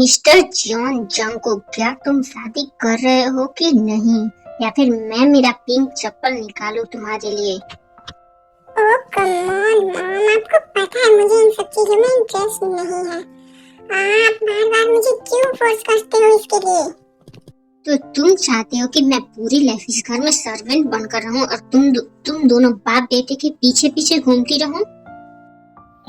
Mister John Junko, क्या तुम शादी कर रहे हो कि नहीं, या फिर मैं मेरा पिंक चप्पल निकालूं तुम्हारे लिए? ओह कम ऑन मॉम, आपको पता है मुझे इन सब चीजों में इंटरेस्ट नहीं है। आप बार बार मुझे क्यों फोर्स करते हो इसके लिए? तो तुम चाहते हो कि मैं पूरी लाइफ इस घर में सर्वेंट बनकर रहूं और तुम दोनों बाप बेटे के पीछे पीछे घूमती रहूं?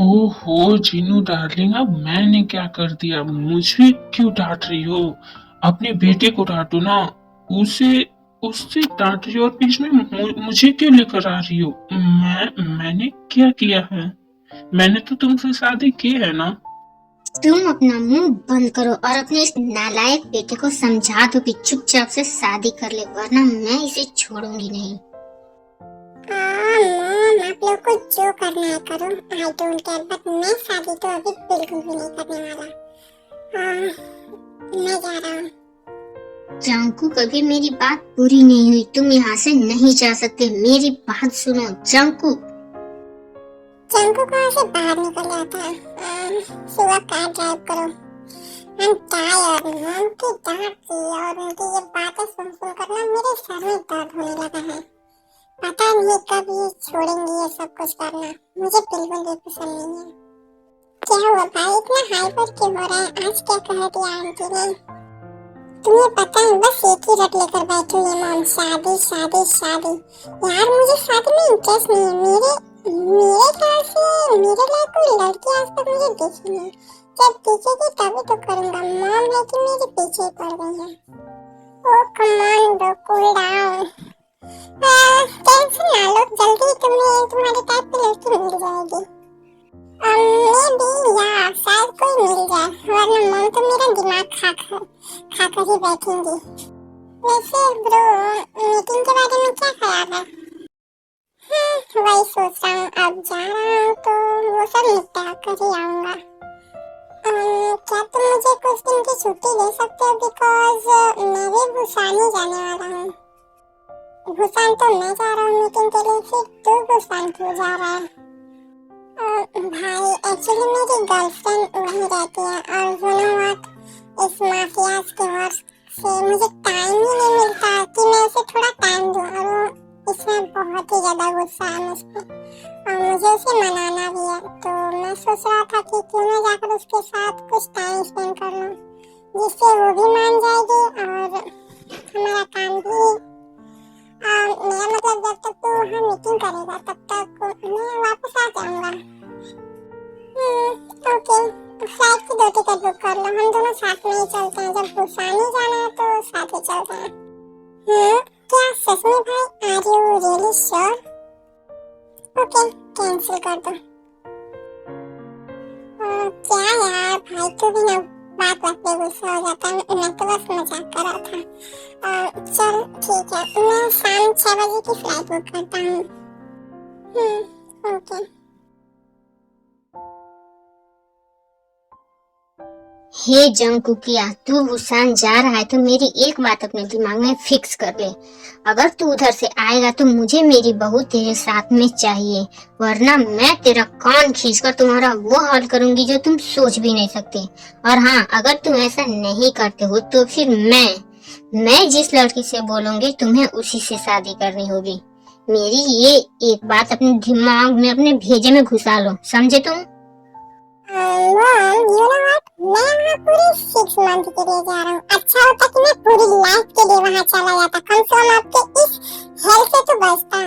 ओहो जीनू डार्लिंग, अब मैंने क्या कर दिया? मुझे क्यों डांट रही हो? अपने बेटे को डांटो ना। उसे उससे डांट रही हो और बीच में मुझे क्यों लेकर आ रही हो? मैंने क्या किया है? मैंने तो तुमसे शादी की है ना। तुम अपना मुंह बंद करो और अपने इस नालायक बेटे को समझा दो कि चुपचाप से शादी कर ले, वरना मैं इसे छोड़ूंगी नहीं। मॉम, आप लोग को जो करना है करो, आई डोंट केयर, बट मैं शादी तो अभी बिल्कुल भी नहीं करने वाला। मैं जा रहा हूँ। जंकू, कभी मेरी बात पूरी नहीं हुई, तुम यहाँ से नहीं जा सकते। मेरी बात सुनो जंकू। जंकू कहाँ से बाहर निकल जाता है? सुबह कार ड्राइव करो। I'm tired, मॉम की डांट से और उनकी ये बातें सुन कर ना मेरे सर में दर्द होने लगा है। पता नहीं कब ये छोड़ेंगी ये सब कुछ करना। मुझे बिल्कुल भी पसंद नहीं है। क्या हुआ भाई, इतना हाइपर क्यों हो रहा है? आज क्या कह दिया आंटी ने? तुम्हें पता है बस एक ही रट लेकर बैठी हुई मॉम, शादी शादी शादी। यार मुझे शादी में इंटरेस्ट नहीं है। मेरे ख्याल से मेरे लायक कोई लड़की आज तक मुझे दिखी नहीं। जब दिखेगी तभी तो करूंगा। मॉम है कि मेरे पीछे पड़ गई है। Oh come on bro, cool down. Tension ना लो, जल्दी तुम्हारे टाइप की लड़की मिल जाएगी। मे बी या शायद कोई मिल जाए, वरना मॉम तो मेरा दिमाग खा कर ही बैठेंगी। वैसे ब्रो, मीटिंग के बारे में क्या ख्याल है? वही सोच रहा हूँ, अब जा रहा हूँ तो वो सब निपटा कर ही आऊंगा। क्या तुम मुझे कुछ दिन की छुट्टी दे सकते हो? बिकॉज मैं भी भूसान ही जाने वाला हूँ। भूसान तो मैं जा रहा हूँ मीटिंग के लिए, फिर तू भूसान क्यों जा रहा है? भाई एक्चुअली मेरी गर्लफ्रेंड वहीं रहती है और यू नो व्हाट, इस माफियाज के वर्क से मुझे टाइम ही नहीं मिलता कि मैं उसे थोड़ा टाइम दूं, और वो इसमें बहुत ही ज्यादा गुस्सा है मुझ पे और मुझे उसे मनाना भी है। तो मैं सोच रहा था कि क्यों ना जाकर उसके साथ कुछ टाइम स्पेंड कर लूं, जिससे वो भी मान जाएगी और हमारा काम भी। मेरा मतलब जब तक तू वहाँ मीटिंग करेगा तब तक मैं वापस आ जाऊंगा। ओके, फ्लाइट की 2 टिकट बुक कर लो, हम दोनों साथ में ही चलते हैं। जब भूसान ही जाना है तो साथ ही चलते हैं। क्या सच में भाई? Are you really sure? Okay, cancel कर दो। क्या यार भाई, तू भी ना बात पे गुस्सा हो जाता है। मैं तो बस मजाक कर रहा था। चल ठीक है, मैं शाम 6 बजे की फ्लाइट बुक करता हूँ। ओके। हे जंकू, किया तू भूसान जा रहा है तो मेरी एक बात अपने दिमाग में फिक्स कर ले। अगर तू उधर से आएगा तो मुझे मेरी बहू तेरे साथ में चाहिए, वरना मैं तेरा कान खींचकर तुम्हारा वो हाल करूंगी जो तुम सोच भी नहीं सकते। और हाँ, अगर तुम ऐसा नहीं करते हो तो फिर मैं जिस लड़की से बोलूंगी तुम्हें उसी से शादी करनी होगी। मेरी ये एक बात अपने दिमाग में, अपने भेजे में घुसा लो, समझे तुम? मॉम, यू नो व्हाट, मैं वहाँ पूरे 6 मंथ के लिए जा रहा हूँ। अच्छा होता कि मैं पूरी लाइफ के लिए वहाँ चला जाता, कम से कम आपके इस हेल्थ से तो बचता।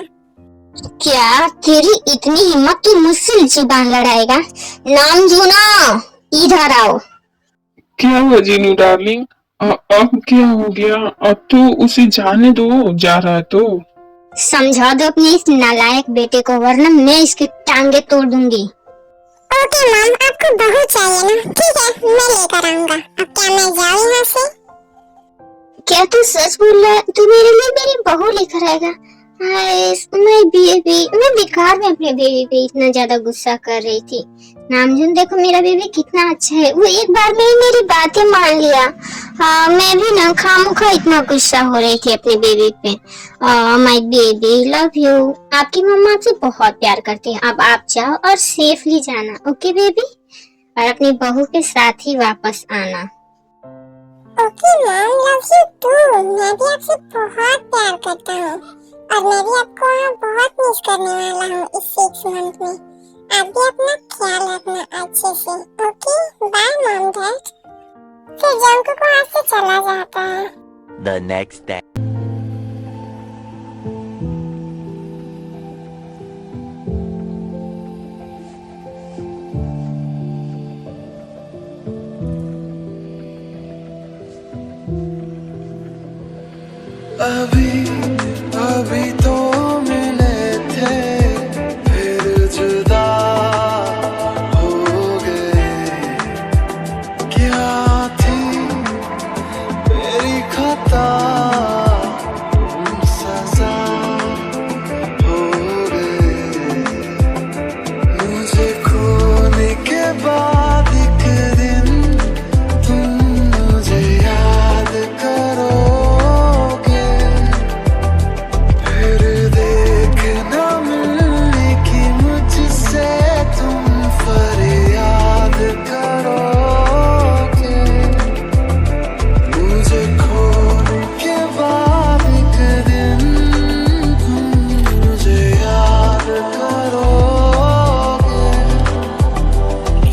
क्या तेरी इतनी हिम्मत, तू मुझसे जुबान लड़ाएगा? नाम सुनो, इधर आओ। क्या हुआ जीनू डार्लिंग? अब क्या हो गया? अब तो उसे जाने दो, जा रहा है तो। समझा दो अपने इस नालायक बेटे को, वरना मैं इसकी टांगे तोड़ दूंगी। ओके मॉम, आपको बहू चाहिए ना? ठीक है, मैं लेकर आऊंगा। अब क्या मैं जाऊँ यहाँ से? क्या तू सच बोल रहा है? तू मेरे लिए मेरी बहू लेकर आएगा? मैं बेबी, मैं बेकार में अपने बेबी पे इतना ज्यादा गुस्सा कर रही थी। नामजुन, देखो मेरा बेबी कितना अच्छा है, वो एक बार में ही मेरी बातें मान लिया। हाँ, मैं भी ना खामखा इतना गुस्सा हो रही थी अपने बेबी पे। My baby love you. आपकी मम्मा आपसे बहुत प्यार करती है। अब आप जाओ और सेफली जाना, ओके बेबी? और अपनी बहू के साथ ही वापस आना। Okay mom, love you too. मैं भी आपसे बहुत प्यार करता हूँ और मैं भी आपको वहाँ बहुत मिस करने वाला हूँ इस 6 मंथ में। आप भी अपना ख्याल रखना अच्छे से। Okay bye mom dad. फिर जंकुक वहाँ से चला जाता है। The next day. अभी अभी तो मिले थे फिर जुदा हो गए। क्या थी मेरी खता, सजा हो गए। मुझे खोने के बाद एक दिन तुम मुझे याद करोगे। फिर देखना मिलने की मुझसे तुम फरियाद करोगे। मुझे खोने के बाद एक दिन तुम मुझे याद करोगे।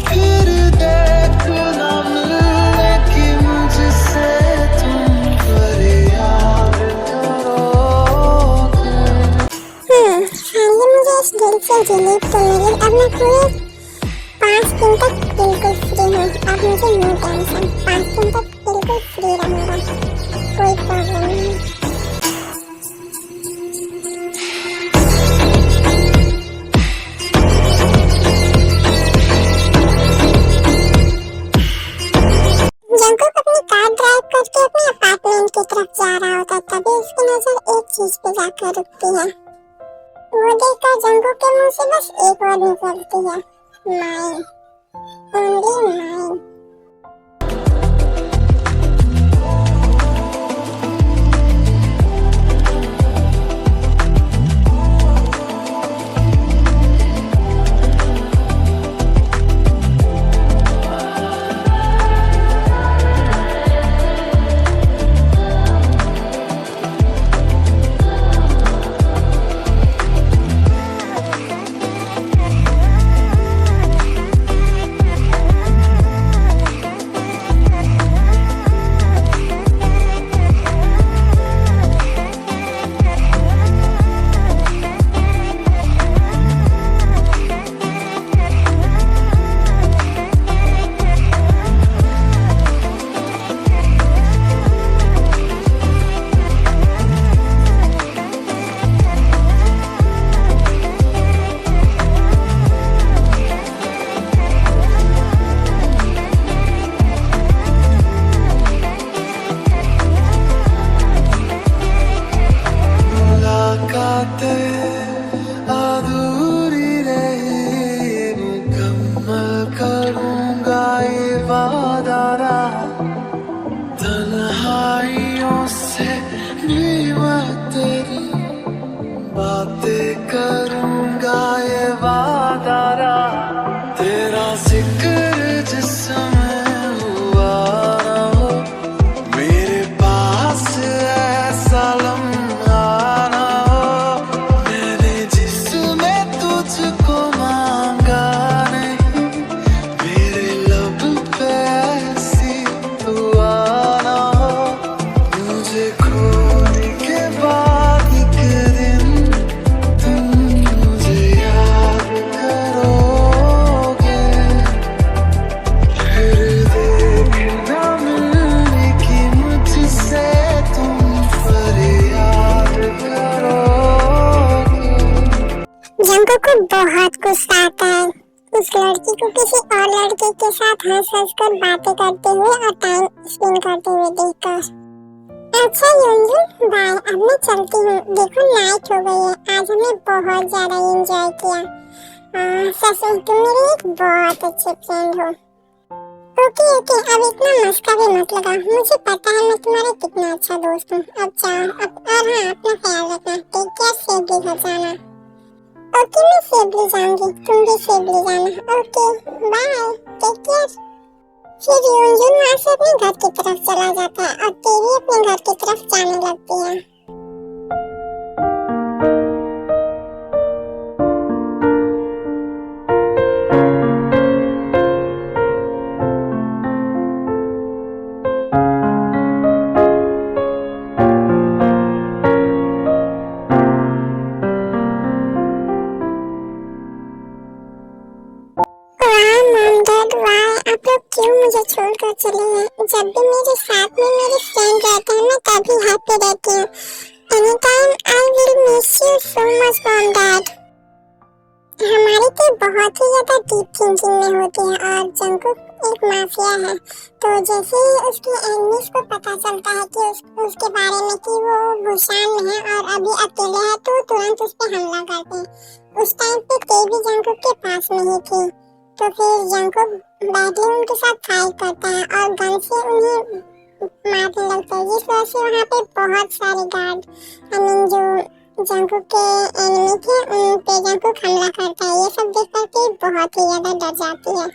फिर देखना मिलने की मुझसे तुम फरियाद करोगे। फाइनली मुझे इस दिल से रिलीफ तो मिली। अब मैं पूरे 5 दिन तक बिल्कुल फ्री हूँ। अब मुझे नो टेंशन, 5 दिन तक बिल्कुल फ्री रहूँगा, कोई प्रॉब्लम नहीं। जंकुक अपनी कार ड्राइव करके अपने अपार्टमेंट की तरफ जा रहा होता, तभी उसकी नजर एक चीज पे जाकर रुकती है। वो देखकर जंकुक के मुंह से बस एक वर्ड निकलती है, माइन, ओनली माइन। मुलाकातें अधूरी रही, मुकम्मल करूंगा ये वादा। तन्हाइयों से भी मैं तेरी बातें करूंगा ये वादा। तेरा जिक्र जिसमें हुआ ना हो, मेरे पास ऐसा लम्हा ना हो। मैंने जिसमें तुझको मांगा नहीं, मेरे लब पे ऐसी दुआ ना हो। मुझे खोने के बाद एक दिन तुम मुझे याद करोगे। फिर देखना मिलने की मुझसे तुम फरियाद करोगे। जंकुक को बहुत गुस्सा आता है उस लड़की को किसी और लड़के के साथ हंस हंस कर बातें करते हुए और टाइम स्पेंड करते हुए देखकर। अच्छा युनजुन बाय, अब मैं चलती हूँ। देखो नाइट हो गई है, आज हमने बहुत ज्यादा एंजॉय किया। सच में तुम मेरे एक बहुत अच्छे फ्रेंड हो। ओके ओके, अब इतना मस्का भी मत लगा, मुझे पता है मैं तुम्हारा कितना अच्छा दोस्त हूँ। अब जाओ, और हाँ अपना ख्याल रखना। टेक केयर, सेफली घर जाना। ओके मैं सेफली जाऊंगी, तुम भी सेफली जाना। Okay bye, take care. फिर यूंजुन वहां से अपने घर की तरफ चला जाता है और टेरी अपने घर की तरफ जाने लगती है। वाह मॉम डैड वाह, आप लोग क्यों मुझे छोड़कर चले हैं? जब भी मेरे साथ में मेरे फ्रेंड रहते हैं मैं तभी हैप्पी रहती हूँ। Any time I will miss you so much mom dad. हमारी तो बहुत ही ज्यादा डीप थिंकिंग में होती है और जंकुक एक माफिया है, तो जैसे ही उसके एनिमीज को पता चलता है कि उसके बारे में कि वो बुशान में है और अभी अकेले है, तो तुरंत उस पर हमला करते हैं। उस टाइम पे तेवी जंकुक के पास में ही थी, तो फिर जंकुक बैडली उनके साथ फाइट करता है और गन से उन्हें मारने लगता है, जिस वजह से वहाँ पे बहुत सारे गार्ड जो जंकुक के एनिमी थे उन पे जंकुक हमला करता है। ये सब देख करके बहुत ही ज्यादा डर जाती है।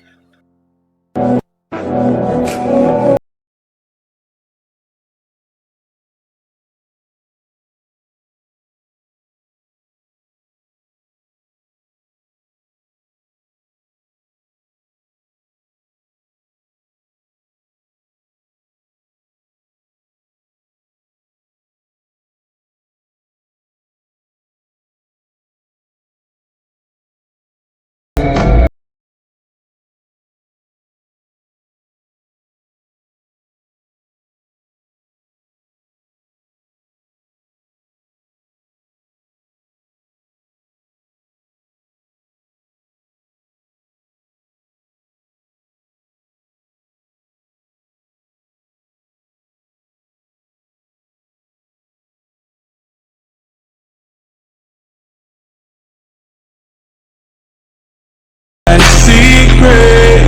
Secret,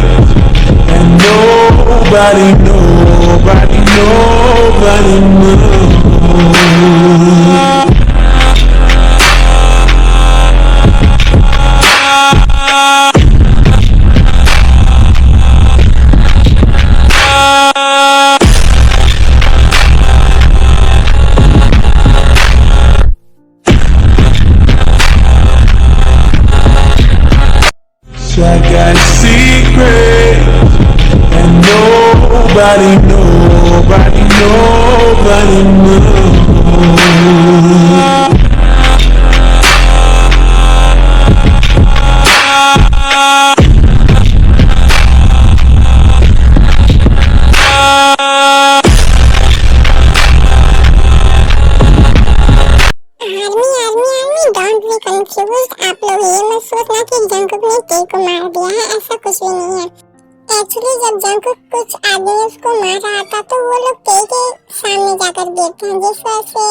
and nobody knows. So I got a secret, and nobody knows. Army don't be confused. आप लोग ये मत सोचना कि जंकुक ने टे को मार दिया है, ऐसा कुछ भी नहीं है। एक्चुअली जब जंकुक कुछ आदमी उसको मार रहा था तो वो लोग टे के सामने जाकर गिरते हैं, जिस वजह से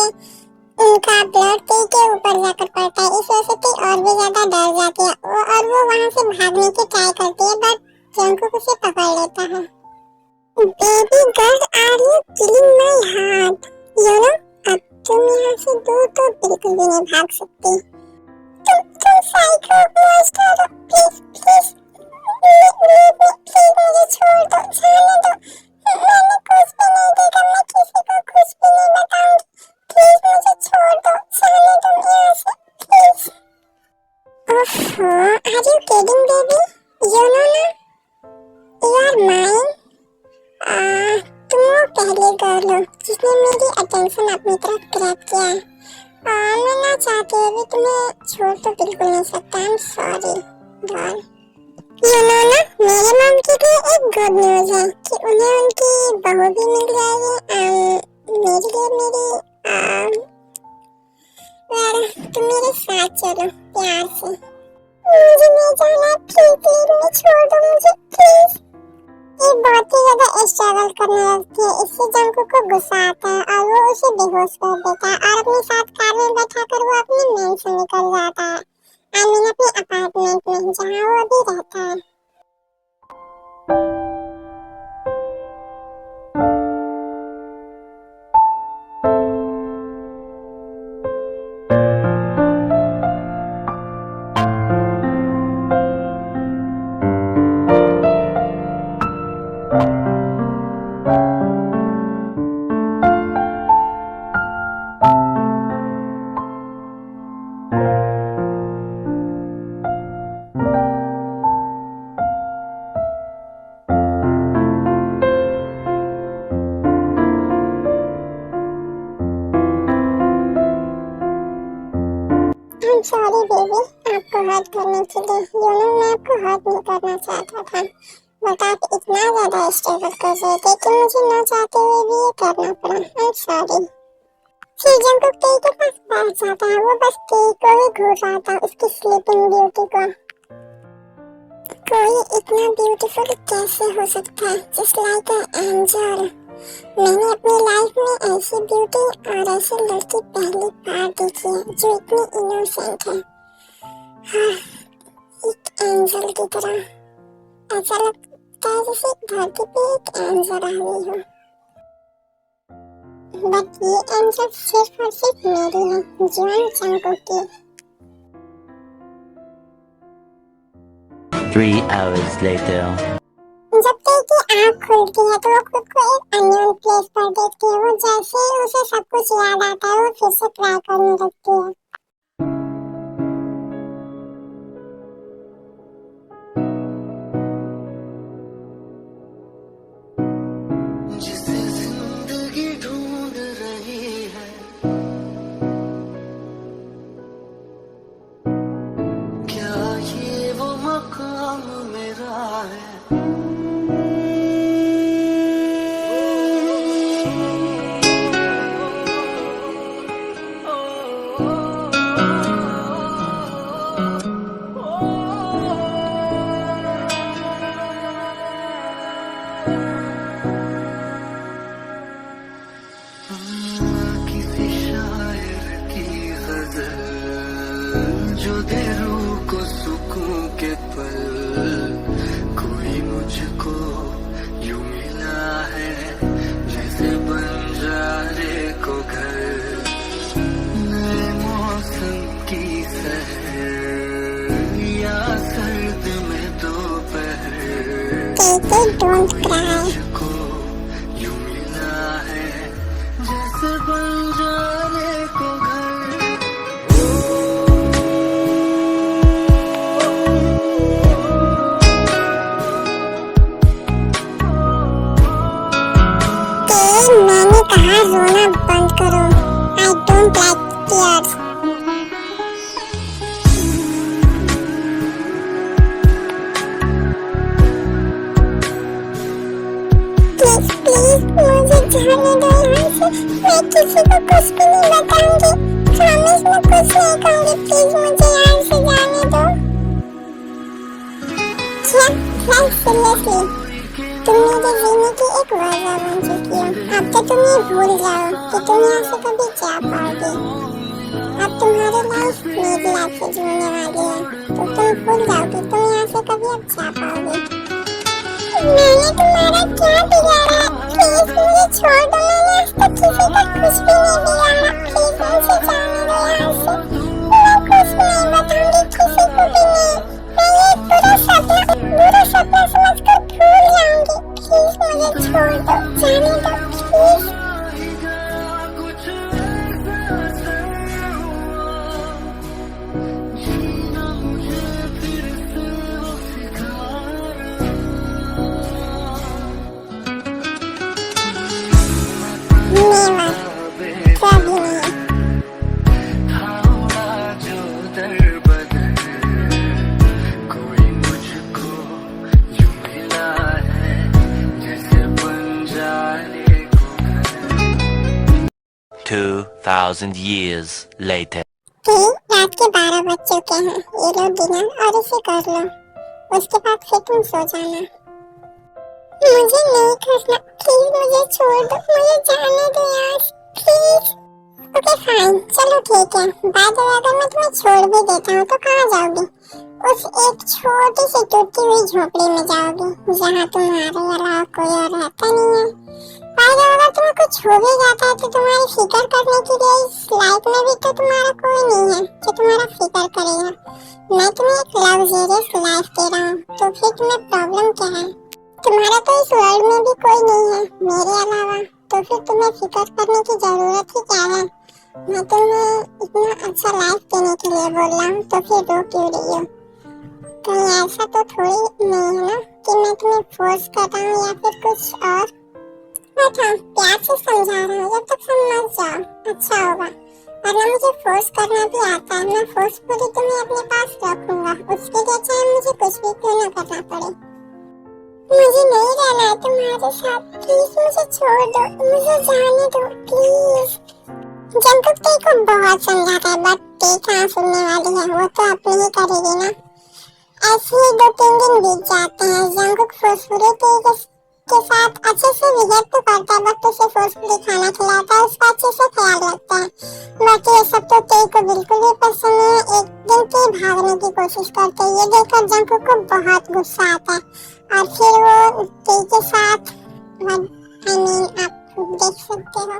उनका ब्लड टे के ऊपर जाकर पड़ता है। इस वजह से टे और भी ज्यादा डर जाती है और वो वहाँ से भागने की ट्राई करती है, बट जंकुक उसे पकड़ लेता है। Baby girl are you killing my heart, you know. अब तुम यहाँ से दूर तो बिल्कुल भी नहीं भाग सकती। तुम साइको मॉन्स्टर हो, प्लीज प्लीज प्लीज मुझे छोड़ दो, जाने दो। मैंने कुछ भी नहीं देखा, मैं किसी को कुछ भी नहीं बताऊंगी। प्लीज मुझे छोड़ दो, जाने दो यहाँ से प्लीज। ओहो, are you kidding baby? You know ना, यू आर माइन। तुम वो पहली गर्ल हो जिसने मेरी अटेंशन अपनी तरफ ग्रैब किया है और मैं ना चाहते हुए भी तुम्हें छोड़ तो बिल्कुल नहीं सकता। I am sorry doll. You know ना, मेरे मॉम के लिए एक गुड न्यूज़ है कि उन्हें उनकी बहू भी मिल जाएगी। मेरे लिए तुम मेरे साथ चलो प्यार से। मुझे नहीं जाना, प्लीज प्लीज मुझे छोड़ दो, मुझे प्लीज। ये बहुत ही ज्यादा स्ट्रगल करने लगती है, इससे जंकुक को गुस्सा आता है और वो उसे बेहोश कर देता है और अपने साथ कार में बैठाकर वो अपने मैन से निकल जाता है। आई मीन अपने अपार्टमेंट में जहाँ वो अभी रहता है। Thank you. सॉरी बेबी, आपको हर्ट करने के लिए। मैं आपको हर्ट नहीं करना चाहता था, बट आप इतना ज्यादा स्ट्रगल कर रहे थे कि मुझे ना चाहते हुए भी ये करना पड़ा। I am sorry. सीजन को तेई के पास बैठ जाता है, वो बस तेई को ही घूर रहा था, उसकी स्लीपिंग ब्यूटी को। कोई इतना ब्यूटीफुल कैसे हो सकता है, जस्ट लाइक एन एंजल। मैंने अपनी लाइफ में ऐसी ब्यूटी और ऐसी लड़की पहली बार देखी है जो इतनी इनोसेंट है। हाँ, एक एंजल की तरह। ऐसा लगता है जैसे धरती पे एक एंजल आ गई हो। बट ये एंजल सिर्फ और सिर्फ मेरी है, जॉन जंगकुक की। 3 hours later. जब तेई की आँख खुलती है तो वो खुद को एक अननोन प्लेस पर देखती है। वो जैसे ही उसे सब कुछ याद आता है, वो फिर से ट्राई करने लगती है। जिसे जिंदगी ढूंढ रही है, क्या ये वो मकाम मेरा है? किसी शायर की गजल जो दे रूह को सुकून के पल, कोई मुझको यूं मिला है जैसे बंजारे को घर, नए मौसम की सहर या सर्द में दोपहर, डोंट क्राई। मुझको यूं मिला है जैसे बंजारे को घर। मैंने कहा रोना बंद करो। I don't like tears. Please please मुझे जाने दो यहाँ से। मैं किसी को कुछ भी नहीं बताऊंगी। प्रॉमिस मैं कुछ नहीं कहूंगी। प्लीज मुझे यहाँ से जाने दो। क्या लाइक सीरियसली तुम मेरे जीने की एक वजह बन चुकी हो। अब तो तुम ये भूल जाओ कि तुम यहाँ से कभी जा पाओगे। अब तुम्हारी लाइफ मेरी लाइफ से जुड़ने वाली है, तो तुम भूल जाओ कि तुम यहाँ से कभी अब जा पाओगे। मैंने तुम्हारा क्या बिगाड़ा? प्लीज मुझे छोड़ दो। मैंने आज तक किसी को कुछ भी नहीं बिगाड़ा। प्लीज मुझे जाने दो यहाँ से। मैं कुछ नहीं बताऊंगी किसी को भी नहीं। मैं ये बुरा सपना समझकर भूल जाऊंगी। प्लीज मुझे छोड़ दो, जाने दो प्लीज। नेवर, कभी नहीं। जो दर बदर कोई मुझको यूं मिला है जैसे बंजारे को घर। 2000 years later. रात के 12 बज चुके हैं। ये लो डिनर और इसे कर लो, उसके बाद फिर तुम सो जाना। मुझे नहीं करना, प्लीज मुझे छोड़ दो। मुझे जाने दो यार, प्लीज। ओके फाइन, चलो ठीक है। बाय द वे, अगर मैं तुम्हें छोड़ भी देता हूँ तो कहाँ जाओगी? उस एक छोटी सी टूटी हुई झोपड़ी में जाओगी जहाँ तुम्हारे अलावा कोई और रहता नहीं है। बाय द वे, अगर तुम्हें कुछ हो भी जाता है तो तुम्हारी फिक्र करने के लिए इस लाइफ में भी तो तुम्हारा कोई नहीं है जो तुम्हारा फिक्र करेगा। मैं तुम्हें एक लग्जरियस लाइफ दे रहा हूँ, तो फिर तुम्हें प्रॉब्लम क्या है? तुम्हारा तो इस वर्ल्ड में भी कोई नहीं है मेरे अलावा, तो फिर तुम्हें फिक्र करने की जरूरत ही क्या है? मैं तुम्हें इतना अच्छा लाइफ देने के लिए बोल रहा हूँ, तो फिर रो क्यों रही हो? कहीं ऐसा तो थोड़ी नहीं है ना कि मैं तुम्हें फोर्स कर रहा हूँ या फिर कुछ और। मैं था प्यार से समझा रहा हूँ, जब तक समझ जाओ अच्छा होगा। और ना मुझे फोर्स करना भी आता है। मैं फोर्सफुली तुम्हें अपने पास रखूंगा, उसके लिए चाहे मुझे कुछ भी क्यों ना करना पड़े। मुझे नहीं रहना है तुम्हारे साथ, प्लीज मुझे छोड़ दो, मुझे जाने दो प्लीज। जंकुक तेई को बहुत समझाता है बट तेई कहाँ सुनने वाली है, वो तो अपनी ही करेगी ना। ऐसे ही 2-3 दिन बीत जाते हैं। जंकुक फोर्सफुली तेई के साथ अच्छे से बिहेव तो करता है बट उसे फोर्सफुली खाना खिलाता है, उसका अच्छे से ख्याल रखता है। बाकी ये सब तो तेई को बिल्कुल भी पसंद नहीं है। एक दिन तेई भागने की कोशिश करते है, ये देखकर जंकुक को बहुत गुस्सा आता है और फिर वो तेई के साथ आप देख सकते हो।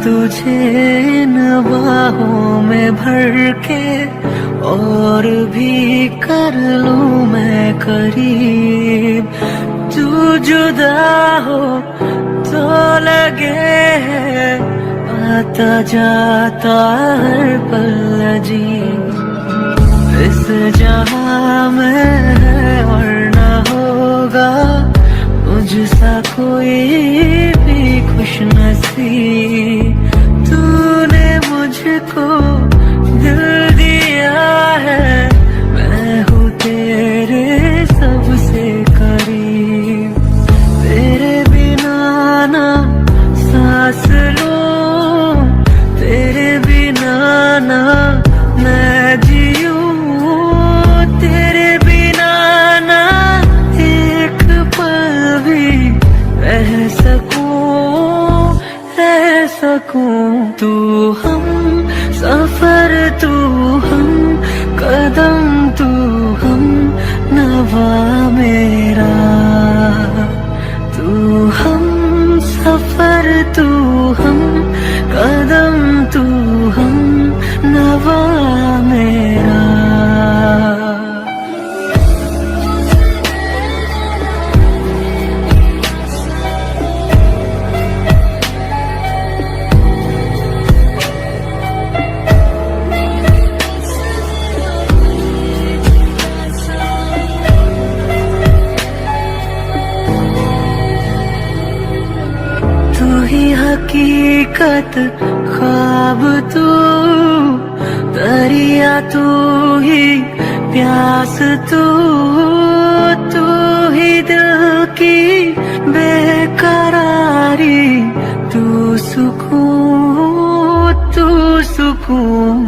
तुझे इन बाहों में भर के और भी कर लूं मैं करीब, तू जुदा हो तो लगे है आता जाता हर पल अजीब। इस जहां में है और ना होगा मुझसा कोई भी खुश नसीब। तूने मुझको दिल दिया है, मैं हूँ तेरे सबसे करीब। तेरे बिना ना सांस लूं, तेरे बिना ना मैं जीऊं, तेरे बिना ना एक पल भी रह सकूं। तू हम सफर, तू हम कदम, तू हम नवा मेरा। तू हम सफर, तू हम कदम, तू हम नवा मेरा। हकीकत ख्वाब तू, दरिया तू ही प्यास तू, तू ही दिल की बेकरारी, तू सुकून, तू सुकून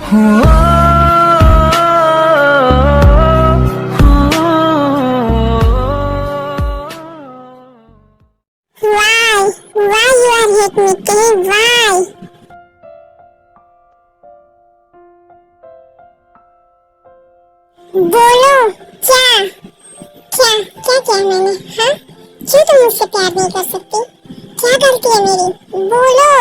हो। बोलो क्या क्या क्या क्या मैंने, हाँ? क्यों तुम मुझसे प्यार नहीं कर सकती? क्या गलती है मेरी? बोलो।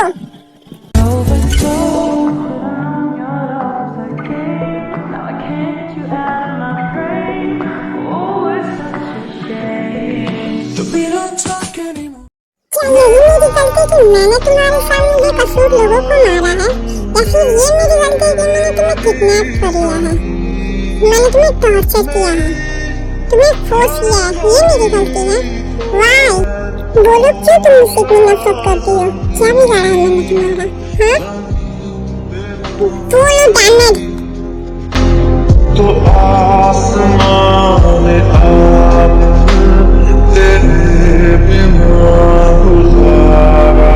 क्या यही मेरी गलती कि मैंने तुम्हारे सामने बेकसूर लोगों को मारा है, या फिर ये मेरी गलती है कि मैंने तुम्हें किडनैप कर लिया है, मैंने तुम्हें टॉर्चर किया है, तुम्हें फोर्स किया है, ये मेरी गलती है? वाई? बोलो क्यों तुम मुझसे इतनी नफरत करती हो? क्या बिगाड़ा है मैंने तुम्हारा, हाँ? बोलो डैमेड। तो आसमान में आप तेरे बिना गुजारा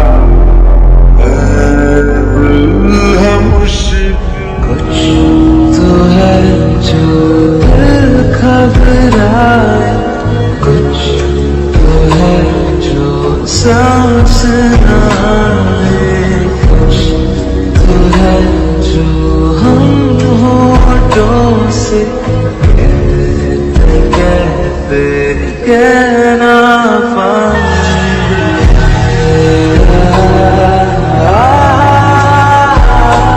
है मुश्किल। कुछ तो है जो दिल घबराए, कुछ तो है जो सांस ना आए, कुछ तो है जो हम होठों से कहते कहना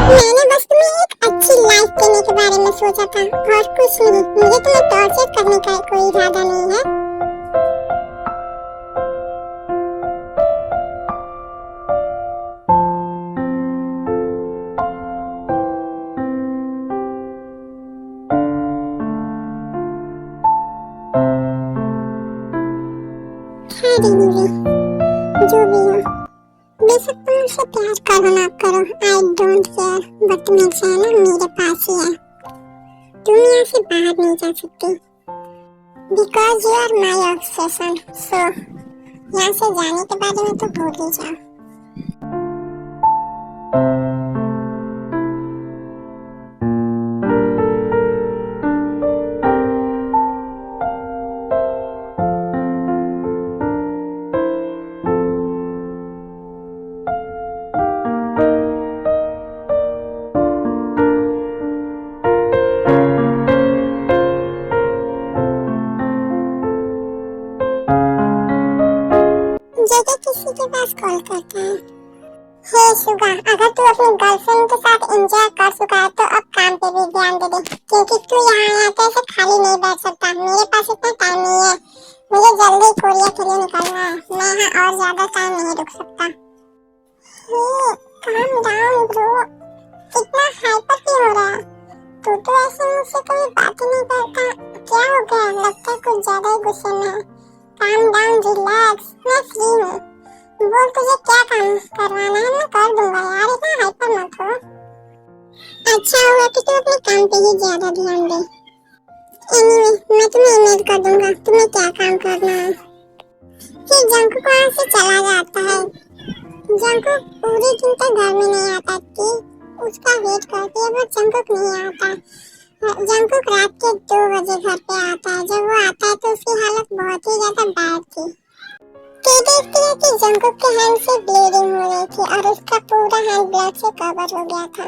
मैंने बस तुम्हें एक अच्छी लाइफ देने के बारे में सोचा था और कुछ नहीं। मुझे तुम्हें टॉर्चर करने का कोई इरादा नहीं है। खैर anyway, जो भी हो, बेशक तुम मुझसे प्यार करो ना करो, आई डोंट केयर, बट तुम्हें जाना मेरे पास ही है। तुम यहाँ से बाहर नहीं जा सकती because you are my obsession. So यहाँ से जाने के बारे में तो भूल ही जाओ। जगह किसी के पास कॉल करता है। हे शुगा, अगर तू अपनी गर्लफ्रेंड के साथ एंजॉय कर चुका है तो अब काम पे भी ध्यान दे दे, क्योंकि तू यहाँ आया तो ऐसे खाली नहीं बैठ सकता। मेरे पास इतना टाइम नहीं है, मुझे जल्दी कोरिया के लिए निकलना है। मैं यहाँ और ज्यादा टाइम नहीं रुक सकता। हे काम डाउन ब्रो, इतना हाइपर क्यों हो रहा है? तू तो ऐसे मुझसे कभी बात ही नहीं करता, क्या हो गया? लगता है कुछ ज्यादा ही गुस्से में है। काम डाउन, रिलैक्स, मैं फ्री हूँ। बोल तुझे क्या काम करवाना है, मैं कर दूंगा यार, इतना हाइपर मत हो। अच्छा हुआ कि तू अपने काम पे ही ज्यादा ध्यान दे। एनीवे, मैं तुम्हें ईमेल कर दूंगा, तुम्हें क्या काम करना है। फिर जंकू वहाँ से चला जाता है। जंकू पूरे दिन तक घर में नहीं आता थी, उसका वेट करती है, वो जंकुक नहीं आता। जंकुक रात के 2 बजे घर पे आता है। जब वो आता है तो उसकी हालत बहुत ही ज्यादा बैड थी। ते देखती है कि जंकुक के हैंड से ब्लीडिंग हो रही थी और उसका पूरा हैंड ब्लड से कवर हो गया था।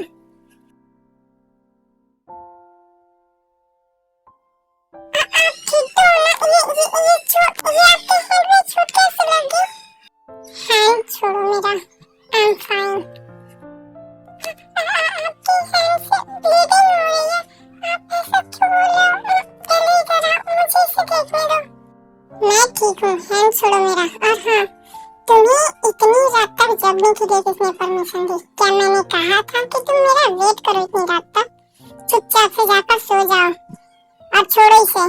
हैंड छोड़ो मेरा, आई एम फाइन। आपके हैंड से ब्लीडिंग हो रही है, आप ऐसा क्यों बोल रहे हो? पहले इधर आओ, मुझे इसे देखने दो। मैं ठीक हूँ, हैंड छोड़ो मेरा। और हाँ, तुम्हें इतनी रात तक जगने के लिए किसने परमिशन दी? क्या मैंने कहा था कि तुम मेरा वेट करो इतनी रात तक? चुपचाप से जाकर सो जाओ और छोड़ो इसे।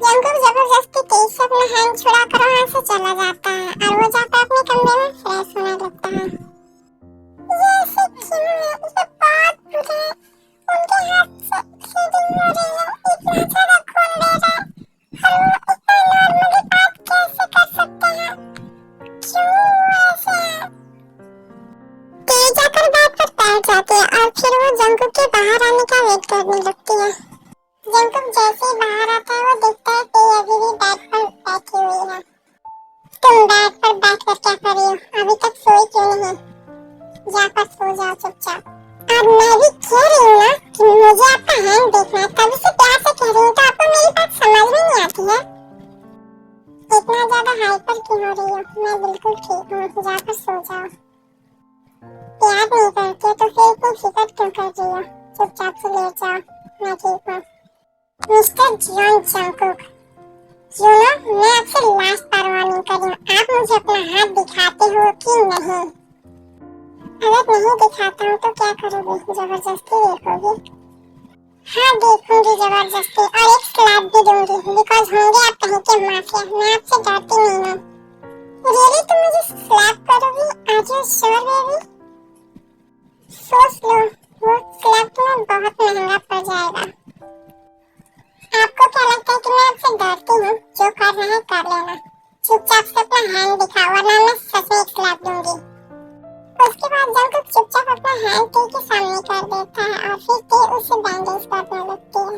जंकुक जबरदस्ती तेज से अपना हैंड छुड़ा कर वहाँ से चला जाता है और वो जाकर अपने कमरे में फ्रेश होने लगता है। ये ऐसे क्यों है? ये बहुत बुरा है। उनके हाथ से ब्लीडिंग हो रही है, इतना ज्यादा खून बह रहा है और वो इतना नॉर्मली बात कैसे कर सकते हैं? क्यों ऐसे है? तेज जाकर बेड पर बैठ जाती है और फिर वो जंकुक के बाहर आने का वेट करने लगती है। जंकुक जैसे ही बाहर आता है वो देखता है कि अभी भी बेड पर बैठी हुई है। तुम बेड पर बैठकर क्या कर रही हो? अभी तक सोई क्यों नहीं? जाकर सो जाओ चुपचाप। और मैं भी कह रही हूँ ना कि मुझे आपका हैंड देखना है, तभी से प्यार से कह रही हूँ, तो आपको मेरी बात समझ में नहीं आती है? इतना ज्यादा हाइपर क्यों हो रही हो? मैं बिल्कुल ठीक हूँ, जाकर सो जाओ। प्यार नहीं करते तो फिर इतनी फिक्र क्यों कर रही हो? चुपचाप से लेट जाओ, मैं ठीक हूँ। मिस्टर जॉन जंकुक, मैं आपसे लास्ट बार वार्निंग कर रही हूँ, आप मुझे अपना हाथ दिखाते हो कि नहीं? अगर नहीं दिखाता हूँ तो क्या करोगे? जबरदस्ती देखोगे? हाँ देखूंगी जबरदस्ती, और एक स्लैप भी दूंगी, बिकॉज होंगे आप कहीं के माफिया। मैं आपसे डरती नहीं हूँ। रियली तुम मुझे स्लैप करोगी? Are you sure baby? सोच लो, वो स्लैप तुम्हें बहुत महंगा पड़ जाएगा। आपको क्या लगता है कि मैं आपसे डरती हूँ? जो करना है कर लेना, चुपचाप से अपना हैंड दिखाओ वरना मैं सच में एक स्लैप दूंगी। उसके बाद जंकुक चुपचाप अपना हैंड टे के सामने कर देता है और फिर टे उसे बैंडेज करने लगती है।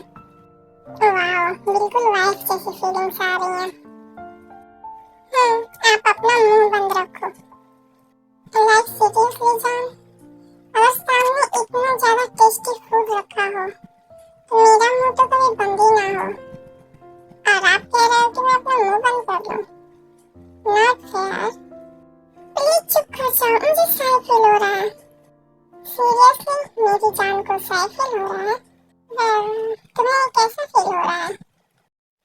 वाह, बिल्कुल वाइफ जैसी फीलिंग्स आ रही हैं। आप अपना मुंह बंद रखो। लाइक सीरियसली जॉन, अगर सामने इतना ज्यादा टेस्टी फूड रखा हो तो मेरा मुंह तो कभी बंद ही ना हो। यार, आप कह रहे हो कि मैं अपना मुंह बंद कर लूं? Not fair. प्लीज चुप कर जाओ, मुझे सही फील हो रहा है। सीरियसली मेरी जान को सही फील हो रहा है? तुम्हें कैसा फील हो रहा है?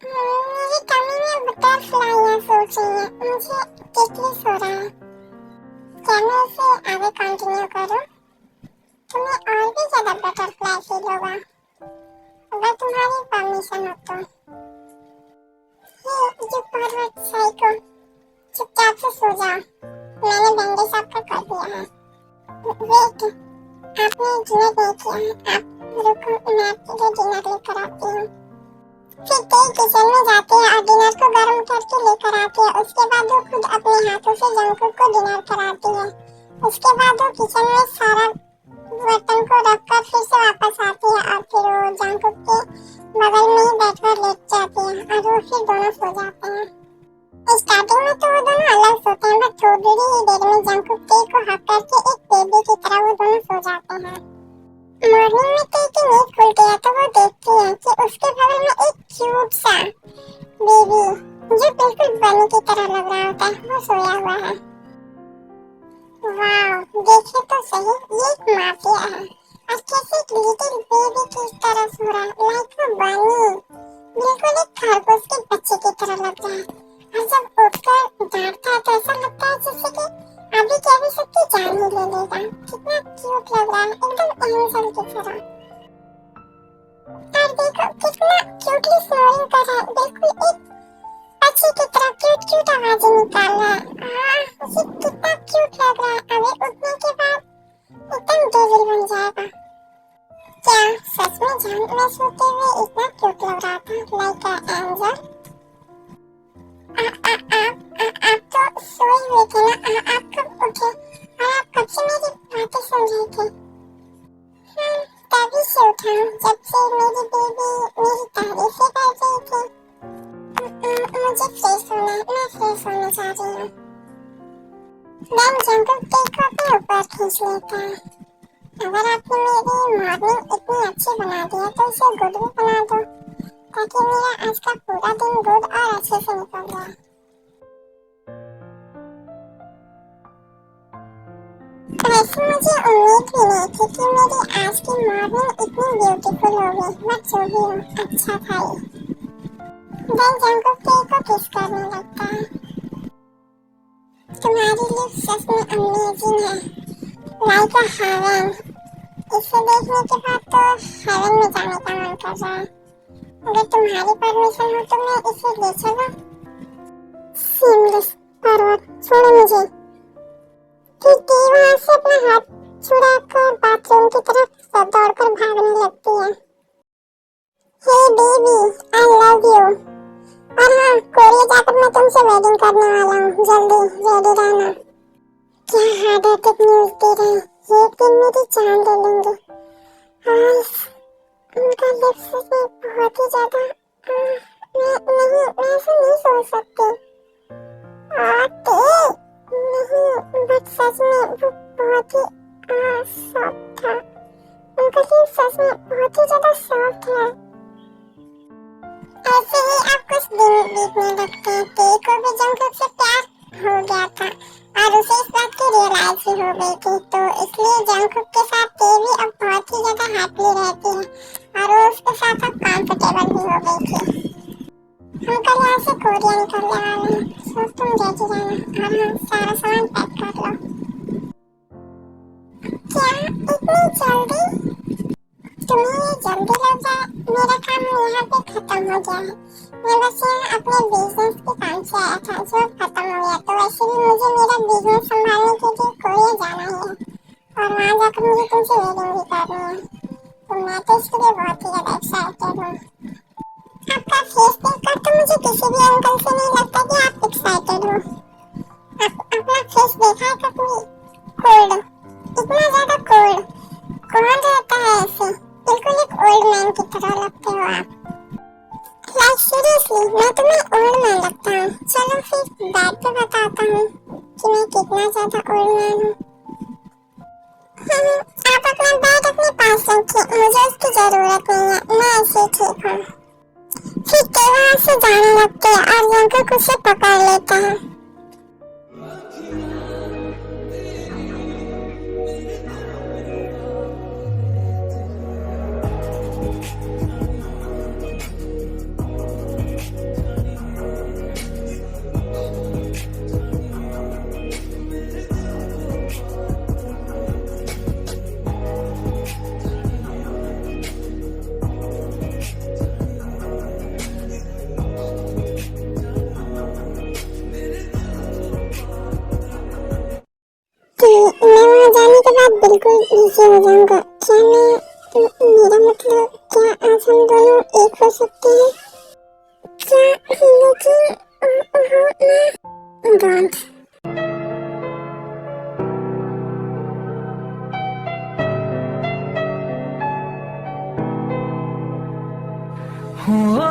मेरी टमी में बटरफ्लाइयां सोच रही हैं, मुझे टिकलिस हो रहा है। क्या मैं इसे आगे कंटिन्यू करूं? तुम्हें और भी ज्यादा बटरफ्लाई फील होगा अगर तुम्हारी परमिशन हो तो। ये पर्वत साइको, चुपचाप से सो जाओ, मैंने बैंडेज आपका कर दिया है। वेट, आपने डिनर नहीं किया है, आप रुको, मैं आपके लिए डिनर लेकर आती हूँ। फिर तेज किचन में जाती है और डिनर को गर्म करके लेकर आती है। उसके बाद वो खुद अपने हाथों से जंकुक को डिनर कराती है। उसके बाद वो किचन में सारा बर्तन को रखकर फिर से वापस आती है और फिर वो जंकुक के बगल में ही बैठकर लेट जाती है और वो फिर दोनों सो जाते हैं। स्टार्टिंग में तो वो दोनों अलग सोते हैं, बट थोड़ी ही देर में जंकुक के को हक करके एक बेबी की तरह वो दोनों सो जाते हैं। मॉर्निंग में तेज की नींद खुलती है तो वो देखती है कि उसके बगल में एक क्यूट सा बेबी जो बिल्कुल बनी की तरह लग रहा होता है वो सोया हुआ है। वाह, देखे तो सही, ये एक माफिया है और कैसे एक लिटिल बेबी की तरह सो रहा है, लाइक वो बनी बिल्कुल एक खरगोश के बच्चे की तरह लग रहा है। और जब उठकर डांटता है तो ऐसा लगता है जैसे कि अभी क्या भी सबकी जान ही ले लेगा। कितना क्यूट लग रहा है, एकदम एंजल की तरह। और देखो कितना क्यूटली स्नोरिंग कर रहा है, बिल्कुल एक बच्चे की तरह क्यूट क्यूट आवाजें निकाल रहा है। उसे कितना क्यूट लग रहा है, अभी उठने के बाद एकदम डेविल बन जाएगा। क्या सच में जान में सोते हुए इतना क्यूट लग रहा था, लाइक एंजल? आप तो सोए हुए थे ना, आप कब उठे और आप कब से मेरी बातें सुन रहे थे? तभी से उठा हूँ जब से मेरी बेबी मेरी तारीफें कर रही थी। मुझे फ्रेश होना है, मैं फ्रेश होने जा रही हूँ। देन जंकुक केक को अपने ऊपर खींच लेता है। अगर आपने मेरी मॉर्निंग इतनी अच्छी बना दी है तो इसे गुड भी बना दो, ताकि मेरा आज का पूरा दिन गुड और अच्छे से निकल जाए। वैसे मुझे उम्मीद भी नहीं थी कि मेरी आज की मॉर्निंग इतनी ब्यूटीफुल होगी, बट जो भी हो अच्छा था ये। देन जंकुक केक को किस करने लगता है। तुम्हारी लिप्स सच में अमेजिंग है, लाइक अ हेवन। इसे देखने के बाद तो हेवन में जाने का मन कर रहा है। अगर तुम्हारी परमिशन हो तो मैं इसे ले चलूं? सीमलेस पर्वत, छोड़ो मुझे। कीटी वहाँ से अपना हाथ छुड़ाकर बाथरूम की तरफ दौड़कर भागने लगती है। हे बेबी, आई लव यू। और हाँ, कोरिया जाकर मैं तुमसे वेडिंग करने वाला हूँ, जल्दी रेडी रहना। क्या हार्ट न्यूज दे रहे हैं, एक दिन मेरी जान ले लेंगे। उनका लिप्स में बहुत ही ज्यादा मैं ऐसा नहीं सोच सकती। नहीं, बट सच में वो बहुत ही सॉफ्ट था। उनका लिप्स सच में बहुत ही ज्यादा सॉफ्ट है। ऐसे ही अब कुछ दिन बीतने लगते हैं। ते को भी जंकुक से प्यार हो गया था और उसे इस बात की रियलाइज भी हो गई थी, तो इसलिए जंकुक के साथ ते भी अब बहुत ही ज्यादा हैप्पी रहती है और वो उसके साथ अब कंफर्टेबल भी हो गई थी। हम कल यहाँ से कोरिया निकलने वाले हैं, सो तुम रेडी रहना और हाँ, सारा सामान पैक कर लो। क्या इतनी जल्दी? तुम्हें ये जल्दी लग जाए? मेरा काम यहाँ पे खत्म हो गया है। मैं बस यहाँ अपने बिजनेस के काम से आया था जो खत्म हो गया, तो वैसे भी मुझे मेरा बिजनेस संभालने के लिए कोरिया जाना ही है और वहाँ जाकर मुझे तुमसे वेडिंग भी करनी है, तो मैं तो इसके लिए बहुत ही ज्यादा एक्साइटेड हूँ। आपका फेस देखकर तो मुझे किसी भी एंगल से नहीं लगता कि आप एक्साइटेड हो। अपना फेस देखा है कभी? कोल्ड, इतना ज्यादा कोल्ड। कौन रहता है ऐसे? बिल्कुल एक ओल्ड मैन की तरह लगते हो आप। लाइक सीरियसली, मैं तुम्हें ओल्ड मैन लगता हूँ। चलो फिर बैठ पे बताता हूँ कि मैं कितना ज्यादा ओल्ड मैन हूँ। आप अपना बैग अपने पास रखिए, मुझे उसकी जरूरत नहीं है, मैं ऐसे ठीक हूँ। फिर ते वहाँ से जाने लगते हैं और जंकुक उसे पकड़ लेता है। मैं वहाँ जाने के बाद बिल्कुल बिजी हो जाऊंगा। क्या मेरा मतलब क्या आज हम दोनों एक हो सकते हैं? क्या लेकिन मैं डोंट। हुआ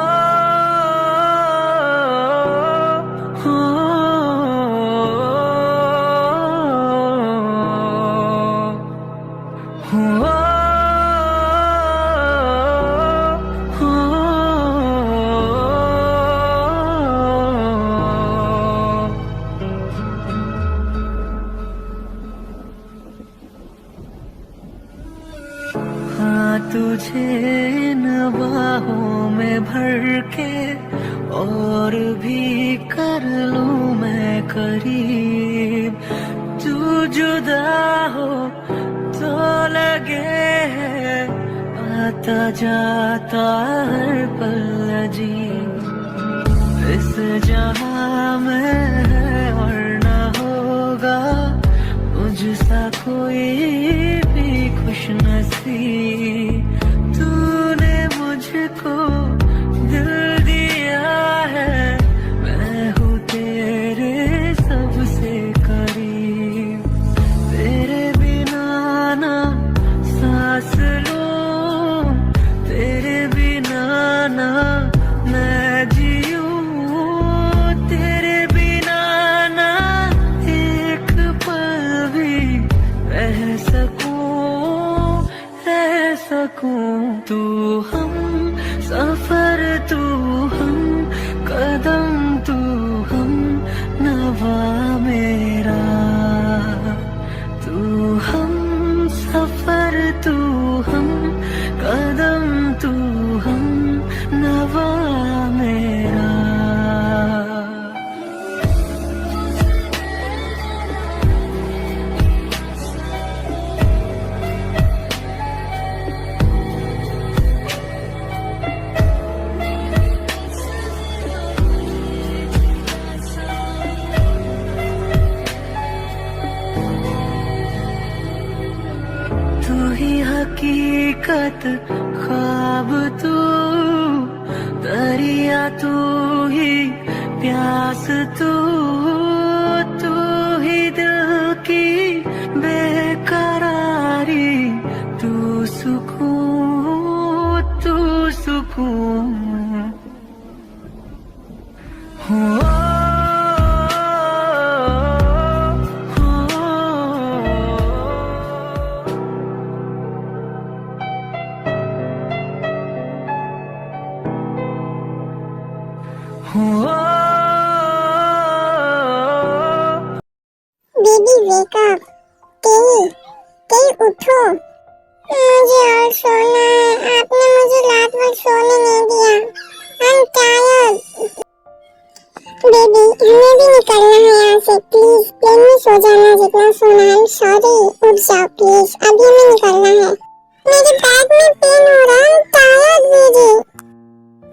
तुझे इन बाहों में भर के और भी कर लूं मैं करीब। तू जुदा हो तो लगे है आता जाता हर पल अजीब। इस जहां में है और न होगा मुझसा कोई भी खुश नसीब। तूने मुझको दिल दिया है, मैं हूँ तेरे सबसे करीब। तेरे बिना ना सांस लूं, तेरे बिना ना मैं जीऊं, तेरे बिना ना एक पल भी रह सकूं। तू हम सफर, तू हम कदम, तू हम नवा मेरा। तू हम सफर, तू हम कदम, तू हम नवा मेरा। तू ही हकीकत, ख्वाब तू, दरिया तू ही, प्यास तू, तू ही दिल की बेकरारी। तू सुकून, तू सुकून हो। बेबी वेक अप, तेई उठो, मुझे और सोना है। आपने मुझे रात भर सोने नहीं दिया। I am tired. बेबी हमें भी निकलना है यहाँ से। प्लीज प्लेन में सो जाना जितना सोना है। सॉरी, उठ जाओ प्लीज, अभी हमें निकलना है। मेरे बैक में पेन हो रहा है। टायर्ड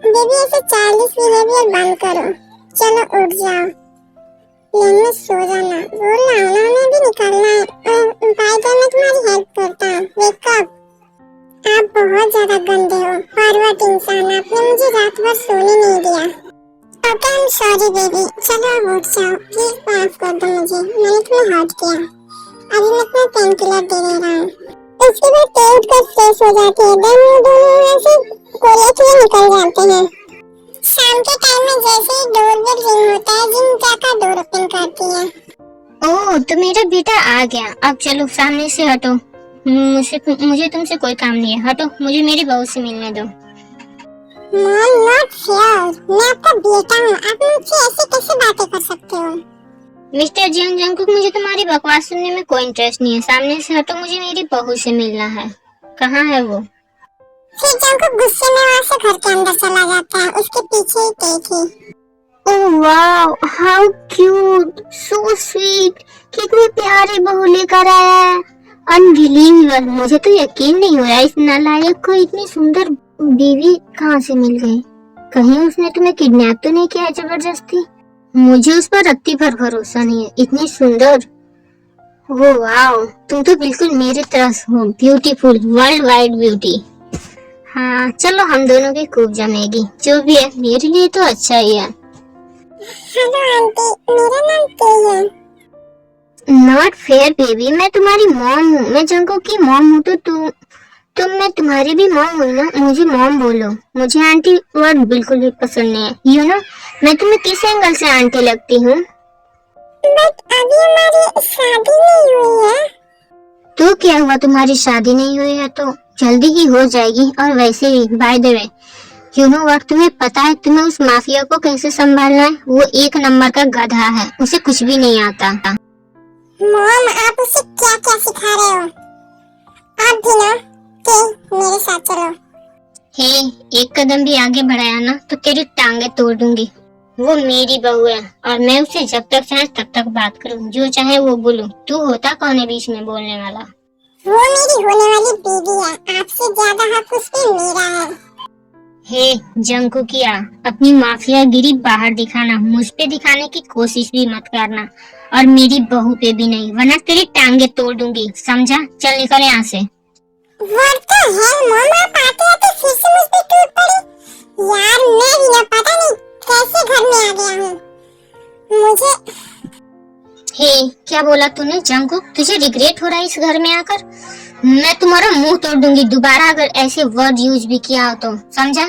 बेबी ऐसे चाइल्डिश बिहेवियर बंद करो। चलो उठ जाओ, प्लेन में सो जाना। बोल रहा हूँ ना, हमें भी निकलना है। बाय द वे मैं तुम्हारी हेल्प करता हूँ। Wake up. आप बहुत ज्यादा गंदे हो, फॉरवर्ड इंसान। आपने मुझे रात भर सोने नहीं दिया। Okay I am sorry baby. चलो अब उठ जाओ, प्लीज माफ कर दो मुझे, मैंने तुम्हें हर्ट किया। अभी मैं तुम्हें पेन किलर दे रहा हूँ। उसके बाद ते उठकर फ्रेश हो जाती है। देन वो दोनों ऐसे कोरिया के लिए निकल जाते हैं। शाम के टाइम में जैसे ही डोरबेल रिंग होता है, जिन जाकर डोर ओपन करती है। ओह, तो मेरा बेटा आ गया। अब चलो सामने से हटो। मुझे तुमसे कोई काम नहीं है। हटो, मुझे मेरी बहू से मिलने दो। मॉम नॉट फेयर, मैं आपका बेटा हूँ, आप मुझसे ऐसे कैसे बातें कर सकते हो? मिस्टर जियोंग जंगकुक, मुझे तुम्हारी बकवास सुनने में कोई इंटरेस्ट नहीं है। सामने से हटो, मुझे मेरी बहू से मिलना है। कहाँ है वो? फिर जंगकुक गुस्से में वहाँ से घर के अंदर चला जाता है। उसके पीछे ही तेई थी। Oh wow, how cute, so sweet, कितनी प्यारी बहू लेकर आया है। अनबिलीवेबल, मुझे तो यकीन नहीं हो रहा इस नालायक को इतनी सुंदर बीवी कहाँ से मिल गई। कहीं उसने तुम्हें किडनैप तो नहीं किया है जबरदस्ती? मुझे उस पर रत्ती भर भरोसा नहीं है, इतनी सुंदर। ओह वाओ, तुम तो बिल्कुल मेरी तरह हो, ब्यूटीफुल, वर्ल्ड वाइड ब्यूटी। हाँ चलो, हम दोनों की खूब जमेगी। जो भी है, मेरे लिए तो अच्छा ही है। हेलो आंटी, मेरा नाम तेई है। नॉट फेयर बेबी, मैं तुम्हारी मॉम हूँ। मैं जंगकुक की मॉम हूँ तो तुम मैं तुम्हारी भी मॉम हुई ना। मुझे मॉम बोलो, मुझे आंटी वर्ड बिल्कुल भी पसंद नहीं है। यू नो, मैं तुम्हें किस एंगल से आंटी लगती हूँ? बट अभी हमारी शादी नहीं हुई है। तो क्या हुआ, तुम्हारी शादी नहीं हुई है तो जल्दी ही हो जाएगी। और वैसे भी by the way, you know what, तुम्हें पता है तुम्हें उस माफिया को कैसे संभालना है? वो एक नंबर का गधा है, उसे कुछ भी नहीं आता। मॉम, आप उसे क्या क्या सिखा रहे हो? आप भी ना, तेई मेरे साथ चलो। हे, एक कदम भी आगे बढ़ाया ना तो तेरी टांगे तोड़ दूंगी। वो मेरी बहू है और मैं उससे जब तक चाहे तब तक बात करूं, जो चाहे वो बोलूं। तू होता कौन है बीच में बोलने वाला? वो मेरी होने वाली बीवी है, आपसे ज्यादा हक उस पे मेरा है। हे जंगकुकिया, अपनी माफियागिरी बाहर दिखाना, मुझ पे दिखाने की कोशिश भी मत करना। और मेरी बहू पे भी नहीं, वरना तेरी टांगे तोड़ दूंगी, समझा? चल निकल यहाँ से। व्हाट द हेल मॉम, आप आते आते फिर से मुझ पे टूट पड़ी। यार मैं भी ना पता नहीं कैसे घर में आ गया हूँ। मुझे हे, क्या बोला तूने जंगकुक? तुझे रिग्रेट हो रहा है इस घर में आकर? मैं तुम्हारा मुंह तोड़ दूंगी दोबारा अगर ऐसे वर्ड यूज भी किया हो तो, समझा?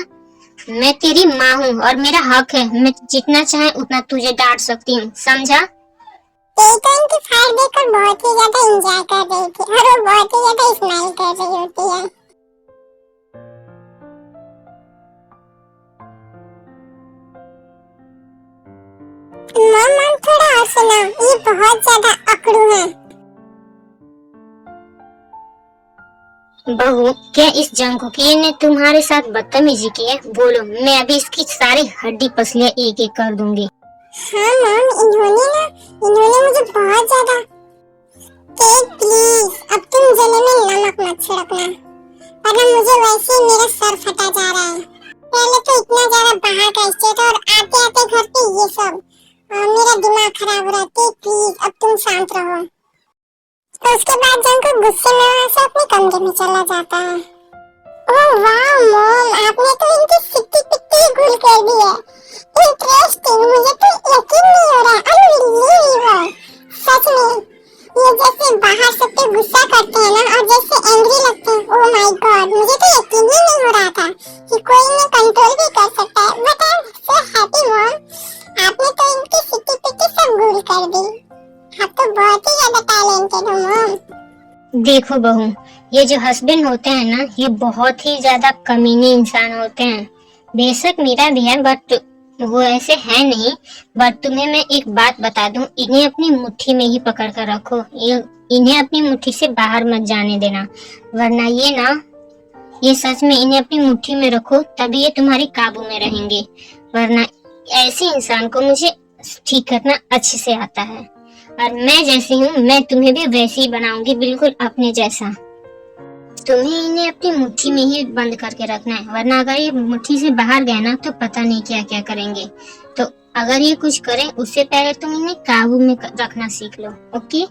मैं तेरी माँ हूँ और मेरा हक है, मैं जितना चाहे उतना तुझे डांट सकती हूँ, समझा? तेई तो इनकी फायर देखकर बहुत ही ज्यादा एंजॉय कर रही थी और वो बहुत ही ज्यादा स्माइल कर रही होती है। मॉम थोड़ा और सुनाओ, ये बहुत ज्यादा अकड़ू है। बहू, क्या इस जंगकुकी ने तुम्हारे साथ बदतमीजी की है? बोलो, मैं अभी इसकी सारी हड्डी पसलियां एक एक कर दूंगी। हाँ मॉम, इन्होंने मुझे बहुत ज्यादा। तेई प्लीज, अब तुम जले में नमक मत छिड़कना, वरना मुझे वैसे ही मेरा सर फटा जा रहा है। पहले तो इतना ज्यादा बाहर का स्टेट और आते आते घर पे ये सब, मेरा दिमाग खराब हो रहा है। प्लीज अब तुम शांत रहो। तो उसके बाद जंगकुक गुस्से में वहाँ से अपने कमरे में चला जाता है। ओह वाह मॉम, आपने तो इनकी सिट्टी पिट्टी गुल कर दी है। इंटरेस्टिंग, मुझे तो यकीन नहीं हो रहा। अनबिलीवेबल, सच में। ये जैसे बाहर सब पे गुस्सा करते हैं ना और जैसे एंग्री लगते हैं। ओह माय गॉड, मुझे तो यकीन ही नहीं हो रहा था कि कोई इन्हें कंट्रोल भी कर सकता है। But I am so happy mom, आपने तो इनकी सिट्टी पिट्टी सब गुल कर दी। आप तो बहुत ही ज्यादा टैलेंटेड हो मॉम। देखो बहू, ये जो हस्बैंड होते हैं ना, ये बहुत ही ज्यादा कमीने इंसान होते हैं। बेशक मेरा भी है, बट वो ऐसे है नहीं। बट तुम्हें मैं एक बात बता दूं, इन्हें अपनी मुट्ठी में ही पकड़ कर रखो। इन्हें अपनी मुट्ठी से बाहर मत जाने देना, वरना ये सच में इन्हें अपनी मुट्ठी में रखो, तभी ये तुम्हारी काबू में रहेंगे। वरना ऐसे इंसान को मुझे ठीक करना अच्छे से आता है। और मैं जैसी हूँ, मैं तुम्हें भी वैसे ही बनाऊंगी, बिल्कुल अपने जैसा। तुम्हें इन्हें अपनी मुट्ठी में ही बंद करके रखना है, वरना अगर ये मुट्ठी से बाहर गए ना तो पता नहीं क्या क्या करेंगे। तो अगर ये कुछ करें उससे पहले तुम इन्हें काबू में रखना सीख लो। ओके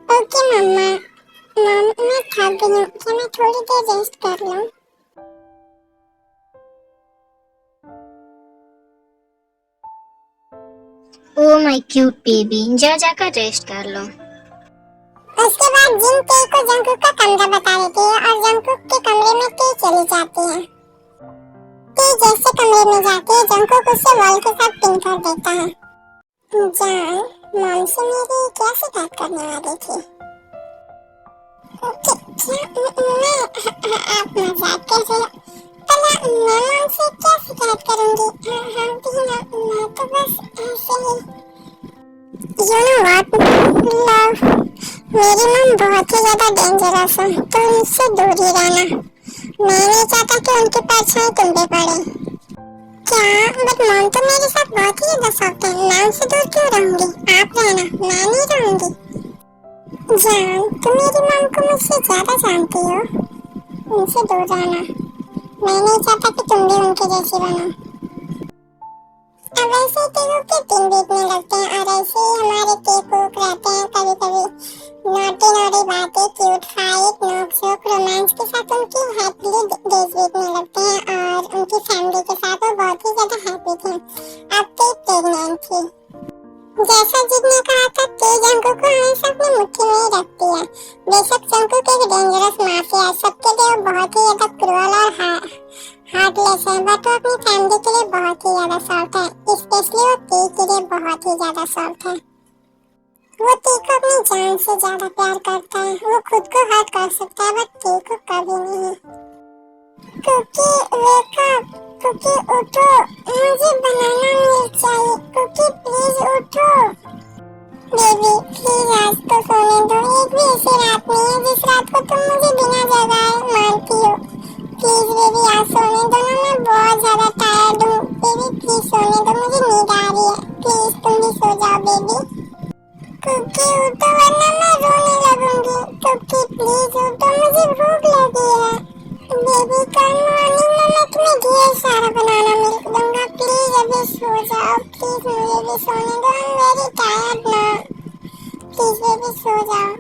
ओके मम्मा। मॉम, मैं थक गई हूँ, क्या मैं थोड़ी देर रेस्ट कर लूँ? ओ माय क्यूट बेबी, जाकर रेस्ट कर लो। उसके बाद जिन तेई को जंगकुक का कमरा बता देती है और जंगकुक के कमरे में तेई चली जाती है। तेई जैसे कमरे में जाती है, जंगकुक उसे वॉल के साथ पिन कर देता है। जान, मॉम से मेरी क्या शिकायत करने वाली थी? क्या आप मजाक कर रहे हो? भला मैं मॉम से बहुत ही ज्यादा डेंजरस हूँ, तो उनसे दूर ही रहना। मैं नहीं चाहता कि उनकी परछाई तुम पे पड़े। क्या? बट मॉम तो मेरे साथ बहुत ही ज्यादा सॉफ्ट है, मैं उनसे दूर क्यों रहूंगी? आप रहना, मैं नहीं रहूंगी। जान, तुम मेरी मॉम को मुझसे ज्यादा जानती हो, उनसे दूर रहना। मैं नहीं चाहता कि तुम भी उनके जैसी बनो। अब ऐसे केकों के दिन बीतने लगते हैं और ऐसे ही हमारे केक रहते हैं। कभी कभी नोटी नोटी बातें, क्यूट फाइट, नोक झोंक, रोमांस के साथ उनकी हैप्पीली डेज बीतने लगते हैं और उनकी फैमिली के साथ वो बहुत ही ज्यादा हैप्पी थे। अब ते प्रेग्नेंट थी। जैसा जिसने कहा था, ते जंकुक को हमेशा अपनी मुट्ठी में ही रखती है। बेशक जंकुक एक डेंजरस माफिया है, सबके लिए वो बहुत ही ज्यादा क्रूअल और हार्टलेस है, बट वो अपनी फैमिली के लिए बहुत ही ज्यादा सॉफ्ट है। स्पेशली वो टी के लिए बहुत ही ज्यादा सॉफ्ट है। वो टी को अपनी जान से ज्यादा प्यार करता है। वो खुद को हर्ट कर सकता है, बट टी को कभी नहीं। कुकी वेक अप, कुकी उठो, मुझे बनाना मिल्क चाहिए। कुकी प्लीज उठो। बेबी प्लीज आज तो सोने दो। एक भी ऐसी रात नहीं है जिस रात को तुम मुझे बिना जगाए मानती हो। प्लीज बेबी आज सोने दो ना, मैं बहुत ज्यादा टायर्ड हूँ। बेबी प्लीज सोने दो, मुझे नींद आ रही है। प्लीज तुम भी सो जाओ बेबी। कुकी उठो वरना मैं रोने लगूंगी। कुकी प्लीज उठो, मुझे भूख लगी है। बेबी कल मॉर्निंग में मैं तुम्हें ढेर सारा बनाना मिल्क दूंगा। प्लीज अभी सो जाओ। प्लीज मुझे भी सोने दो, I am very tired now. Please baby सो जाओ।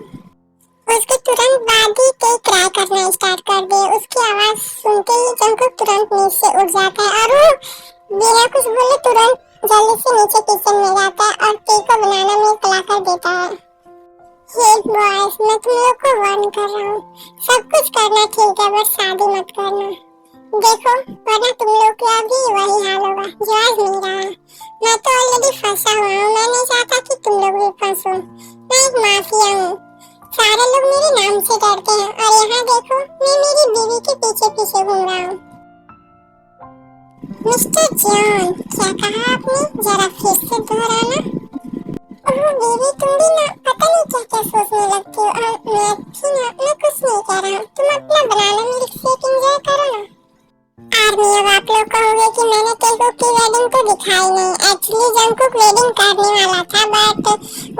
उसके तुरंत बाद ही ते क्राई करना स्टार्ट कर दे। उसकी आवाज सुनते ही जंकुक तुरंत नींद से उठ जाता है और वो बिना कुछ बोले तुरंत जल्दी से नीचे किचन में जाता है और ते को बनाना मिल्क लाकर देता है। हे बॉयज, मैं तुम लोग को वार्न कर रहा हूँ, सब कुछ करना ठीक है बट शादी मत करना। देखो वरना तुम लोग का भी वही हाल होगा जो आज मेरा है। मैं तो ऑलरेडी फंसा हुआ हूँ, मैं नहीं चाहता कि तुम लोग भी फंसो। मैं एक माफिया हूँ, सारे लोग मेरे नाम से डरते हैं और यहाँ देखो मैं मेरी बीवी के पीछे पीछे घूम रहा हूँ। मिस्टर जॉन, क्या कहा आपने? जरा फिर से दोहराना। ओह बेबी, तुम भी ना पता नहीं क्या क्या सोचने लगती हो। और मैं कुछ नहीं कह रहा हूँ, तुम अपना बनाना मिल्क शेक एंजॉय करो ना। आर्मी, अब आप लोग कहोगे कि मैंने तेको की वेडिंग तो दिखाई नहीं। एक्चुअली जंकुक वेडिंग करने वाला था बट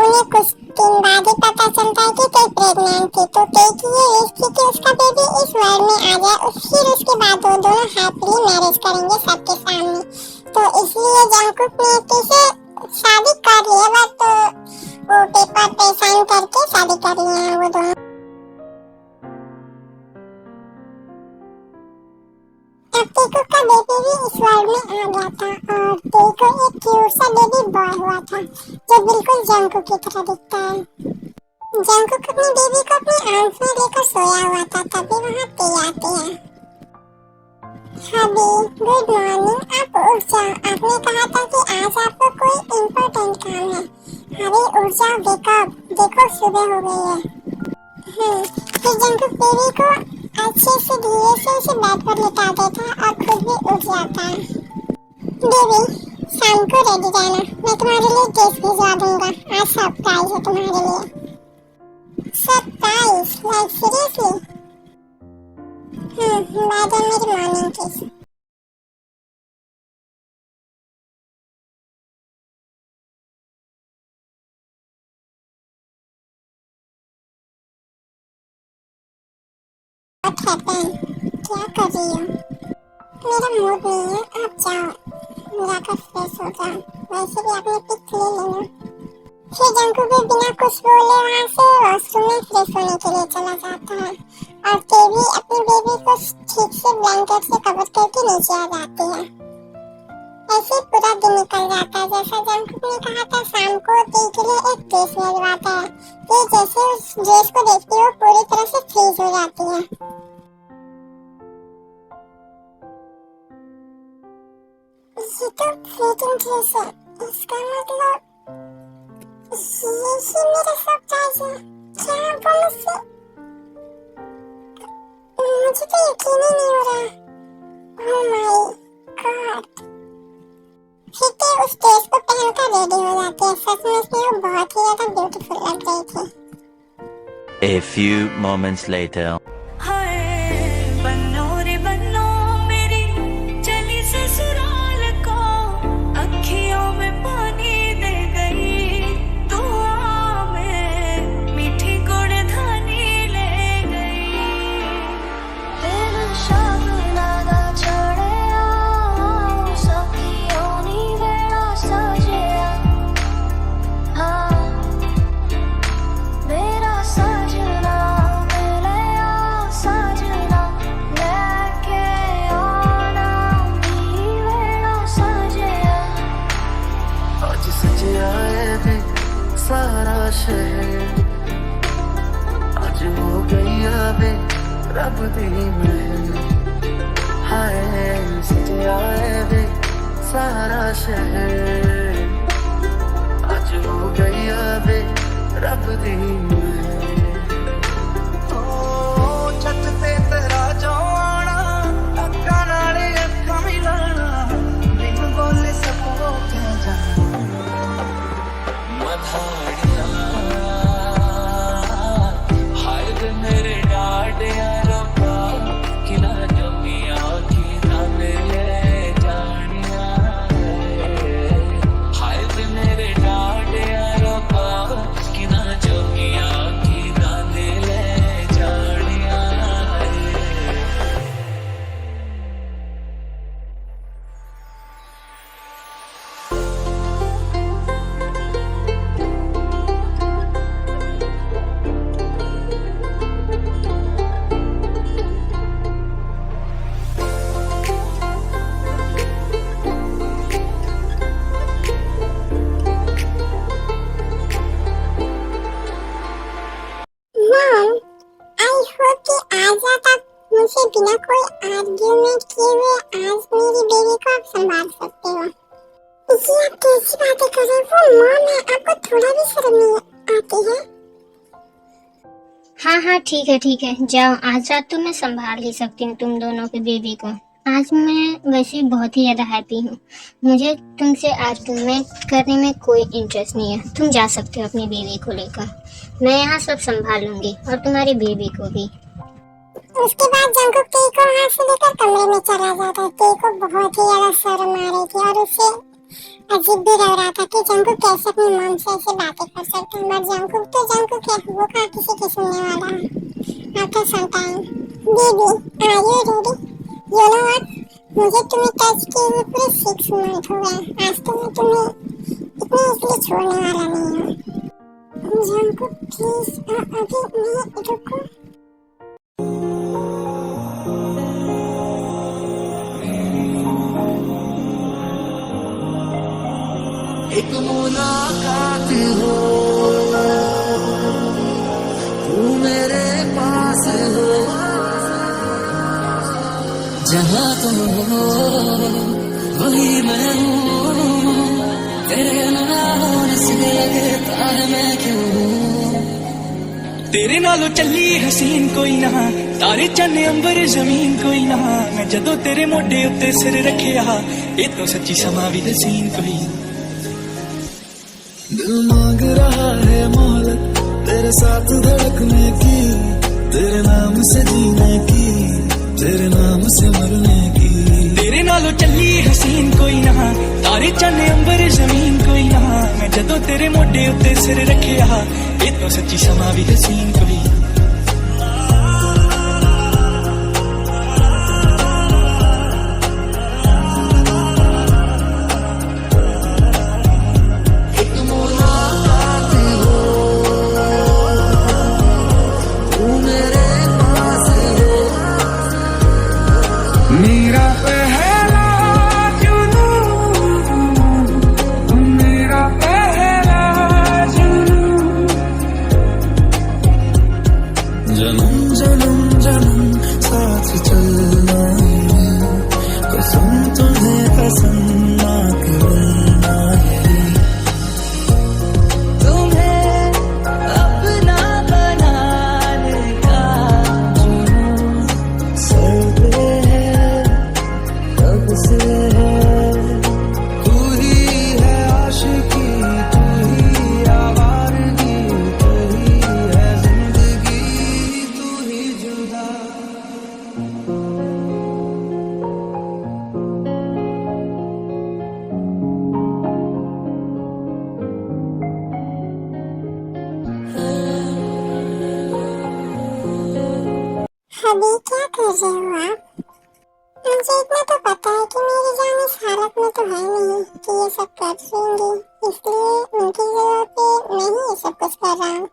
उन्हें कुछ दिन बाद ही पता चलता है कि ते प्रेग्नेंट थी। तो ते की ये विश थी कि उसका बेबी इस वर्ल्ड में आ जाए, फिर उसके बाद वो दोनों हैप्पीली मैरिज करेंगे सबके सामने। तो इसलिए जंकुक ने ते से शादी कर ली है, बट वो पेपर पे साइन करके शादी कर लिए हैं वो दोनों। अब तेको का बेबी भी इस वर्ल्ड में आ गया था और तेको एक क्यूट सा बेबी बॉय हुआ था जो बिल्कुल जंकुक की तरह दिखता है। जंकुक अपनी बेबी को अपने आर्म्स में लेकर सोया हुआ था, तभी वहाँ ते आते हैं। हबी गुड मॉर्निंग, आप उठ जाओ। आपने कहा था कि आज आपको कोई इम्पोर्टेंट काम है। हबी उठ जाओ, वेकअप, देखो सुबह हो गई है। फिर जंकुक बेबी को अच्छे से धीरे से उसे बेड पर लेटा देता है और खुद भी उठ जाता है। बेबी शाम को रेडी रहना, मैं तुम्हारे लिए ड्रेस भिजवा दूंगा। आज सरप्राइज है तुम्हारे लिए। Surprise? Like seriously? By the मेरी मॉर्निंग किस। What happened? क्या कर रही हो? मेरा मूड नहीं है, आप जाओ जाकर फ्रेश हो जाओ। वैसे भी आपने पिक ले लेना। फिर जंकुक भी बिना कुछ बोले वहाँ से वॉशरूम में फ्रेश होने के लिए चला जाता है और केवी अपनी बेबी को ठीक से ब्लैंकेट से कवर करके नीचे आ जाती है। ऐसे पूरा दिन निकल जाता है। जैसा जंकुक ने कहा था, शाम को टी के लिए एक ड्रेस भिजवाता है। ये जैसे उस ड्रेस को देखती है वो पूरी तरह से फ्रीज हो जाती है। ये तो फिटिंग ड्रेस है, इसका मतलब ये मेरा सरप्राइज है। क्या वो मुझसे? मुझे तो यकीन ही नहीं हो रहा। Oh my God. फिर ते उस ड्रेस को पहनकर रेडी हो जाती है। सच में उसमें वो बहुत ही ज्यादा ब्यूटीफुल लग रही थी। A few moments later. हाय बन्नो रे बन्नो मेरी चली ससुराल को, अखियों में पानी दे गई दुआ में मीठी गुड़ धानी ले गई। दिल शागनादा चढ़या सखियों नी वेड़ा सजया, हाँ मेरा सजना मिलया सजना लेके आना भी वेड़ा सजया। आज सजया है वे सारा शहर, आज हो गई वे रब दी महल। हाय सजया है वे सारा शहर, आज हो गई वे रब दी महल। ओ छत ते तेरा जो आना, अक्खां नाल अक्खां मिलाना, बिन बोले सबको कह जाना। मधाड़िया हाय वे मेरे डाडिया रब्बा, किना जमिया किना मेरे जानिया। हाय वे मेरे डाडिया रब्बा, किना जमिया किना मेरे जानिया। मॉम, आई होप कि आज रात आप मुझसे बिना कोई आर्ग्यूमेंट किए हुए आज मेरी बेबी को आप संभाल सकते हो। ये आप कैसी बातें कर रहे हो? वो मॉम है, आपको थोड़ा भी शर्म नहीं आती है? हाँ हाँ ठीक है, जाओ। आज रात तो मैं संभाल ही सकती हूँ तुम दोनों के बेबी को। आज मैं वैसे बहुत ही ज़्यादा हैप्पी हूँ। मुझे तुमसे आर्गुमेंट करने में कोई इंटरेस्ट नहीं है। तुम जा सकते हो अपनी बेबी को लेकर। मैं यहाँ सब संभाल लूंगी और तुम्हारी बेबी को भी। उसके बाद जंकुक टी को वहाँ से लेकर कमरे में चला जाता है। टी को बहुत ही ज्यादा शर्म आ रही थी और उसे अजीब भी लग रहा था कि जंकुक कैसे अपनी मॉम से ऐसे बातें कर सकते हैं। बट जंकुक तो जंकुक है, वो कहाँ किसी की सुनने वाला है। After some time, baby are you ready? You know what, मुझे तुम्हें टच किए हुए पूरे 6 मंथ हो गए। आज तो मैं तुम्हें इतनी इजीली छोड़ने वाला नहीं हूँ। जंकुक प्लीज अभी नहीं, रुको। एक मुलाकात हो, तू मेरे पास हो, जहाँ तुम हो वही मैं हूँ। तेरे ना होने से लगता है मैं क्यों हूँ। तेरे नालों चली हसीन कोई ना, तारे चन्ने अंबर जमीन कोई ना। मैं जदों तेरे मोढे उत्ते सिर रखिया, ये तो सच्ची समा भी हसीन कोई ना। दिल मांग रहा है मोहलत तेरे साथ धड़कने की, तेरे नाम से जीने की, तेरे नाम से मरने की। तेरे नालों चली हसीन कोई ना, तारे चन्ने अंबर जमीन कोई ना। मैं जदों तेरे मोढे उत्ते सिर रखिया, ये तो सच्ची समा भी हसीन कोई ना। मेरा पहला जुनू, मेरा पहला जुनू। जन्म जन्म जन्म साथ चलना है, कसम तुम्हें कसम ना करना है। तुम्हें अपना बनाने का जुनू सर पे है। आप? मुझे इतना तो पता है कि मेरी जान इस हालत में तो है नहीं कि ये सब कर लेंगी, इसलिए उनकी जरूरत पे मैं ही ये सब कुछ कर रहा हूँ।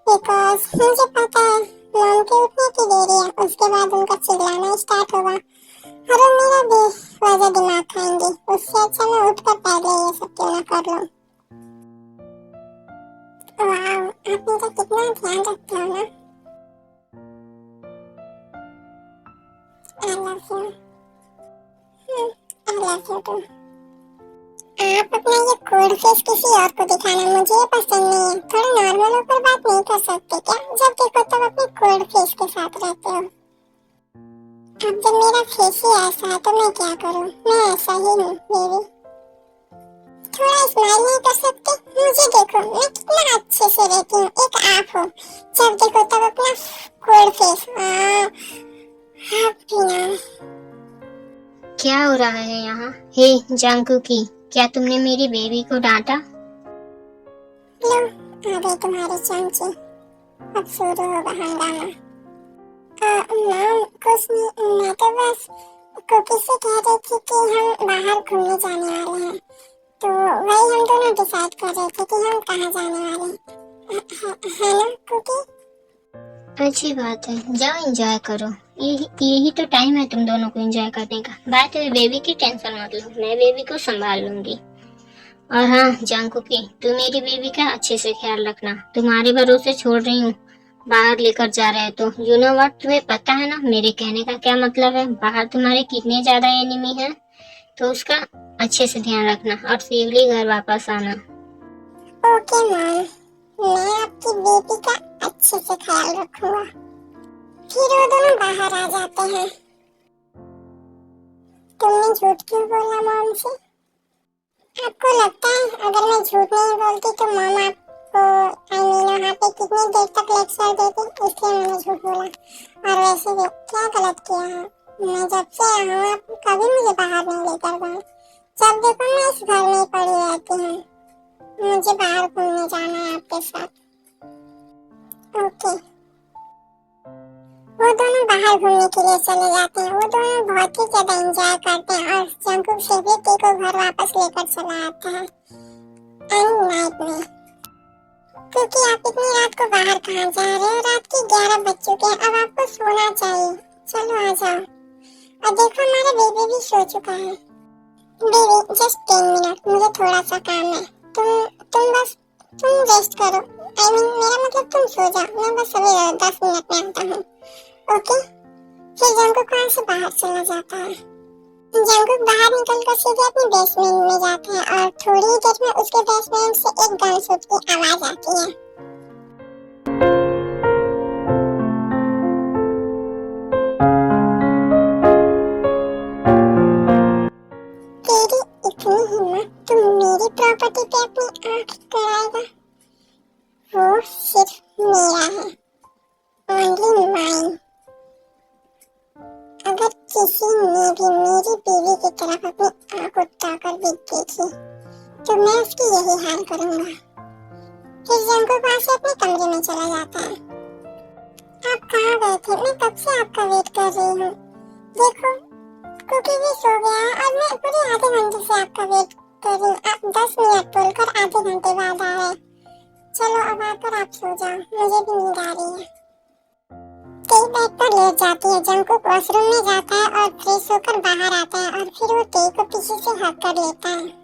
बिकॉज मुझे पता है मॉम के उठने की देरी है, उसके बाद उनका चिल्लाना स्टार्ट होगा और वो मेरा बेवजह दिमाग खाएंगे। उससे अच्छा मैं उठ कर पहले ये सब क्यों ना कर लूँ। वाह, आप मेरा कितना ध्यान रखते हो ना। I love you. I love you too. आप अपना ये कोल्ड फेस किसी और को दिखाना मुझे ये पसंद नहीं है। थोड़ा नॉर्मल होकर बात नहीं कर सकते क्या? जब देखो तब अपने कोल्ड फेस के साथ रहते हो। अब जब मेरा फेस ही ऐसा है तो मैं क्या करूं? मैं ऐसा ही हूँ बेबी। थोड़ा स्माइल नहीं कर सकते? मुझे देखो, मैं कितना अच्छे से रहती हूँ। एक आप हो, जब देखो तब अपना कोल्ड फेस। हैप्पी ना। क्या हो रहा है यहाँ? हे जंकुकी, क्या तुमने मेरी बेबी को डांटा? लो, आ गई तुम्हारी चांची। अब शुरू होगा हंगामा। मैम कुछ नहीं, मैं तो बस कुकी से कह रही थी कि हम बाहर घूमने जाने वाले हैं, तो वही हम दोनों डिसाइड कर रहे थे कि हम कहाँ जाने वाले हैं। है ना कुकी? अच्छी बात है, जाओ एंजॉय करो। यही तो टाइम है तुम दोनों को एंजॉय करने का। बात है बेबी की, टेंशन मत लो, मैं बेबी को संभाल लूंगी। और हाँ जंकुकी, तू मेरी बेबी का अच्छे से ख्याल रखना। तुम्हारे भरोसे छोड़ रही हूँ, बाहर लेकर जा रहे हो तो यू नो व्हाट, तुम्हें पता है ना मेरे कहने का क्या मतलब है। बाहर तुम्हारे कितने ज्यादा एनिमी हैं, तो उसका अच्छे से ध्यान रखना और सेफली घर वापस आना। ओके मैम, मैं आपकी बेटी का अच्छे से ख्याल रखूंगा। फिर वो दोनों बाहर आ जाते हैं। तुमने झूठ क्यों बोला मॉम से? आपको लगता है अगर मैं झूठ नहीं बोलती तो मॉम आपको वहाँ पे कितनी देर तक लेक्चर देती, इसलिए मैंने झूठ बोला। और वैसे भी क्या गलत किया है? मैं जब से यहाँ हूँ आप कभी मुझे बाहर नहीं लेकर गए। जब देखो मैं इस घर में ही पड़ी रहती हूँ। मुझे बाहर घूमने जाना है आपके साथ। ओके। वो दोनों बाहर घूमने के लिए चले जाते हैं। वो दोनों बहुत ही ज्यादा एंजॉय करते हैं और जंकुक से भी टी को घर वापस लेकर चला आता है एंड नाइट में। क्योंकि आप इतनी रात को बाहर कहाँ जा रहे हो? रात के 11 बज चुके हैं, अब आपको सोना चाहिए। चलो आ जाओ। और देखो हमारा बेबी भी सो चुका है। बेबी जस्ट 10 मिनट, मुझे थोड़ा सा काम है। तुम रेस्ट करो। आई मीन मेरा मतलब तुम सो जाओ, मैं बस अभी 10 मिनट में आता हूँ। ओके? फिर जंकुक वहाँ से बाहर चला जाता है। जंकुक बाहर निकलकर सीधे अपने बेसमेंट में जाता है और थोड़ी ही देर में उसके बेसमेंट से एक गन शूट की आवाज आती है। तेरी इतनी हिम्मत, तुम मेरी प्रॉपर्टी पे अपनी आंख गड़ाएगा? वो सिर्फ मेरा है, ओनली माइन। अगर किसी ने भी मेरी बीवी की तरफ अपनी आंख उठाकर भी देखी तो मैं उसकी यही हाल करूंगा। फिर जंकुक वहाँ से अपने कमरे में चला जाता है। आप कहाँ गए थे? मैं कब से आपका वेट कर रही हूँ। देखो कुकी भी सो गया है और मैं पूरे आधे घंटे से आपका वेट कर रही हूँ। आप 10 मिनट बोलकर आधे घंटे बाद आ रहे। चलो अब आकर आप सो जाओ, मुझे भी नींद आ रही है। टी बेड पर लेट जाती है। जंकुक वॉशरूम में जाता है और फ्रेश होकर बाहर आता है और फिर वो टी को पीछे से हक कर लेता है।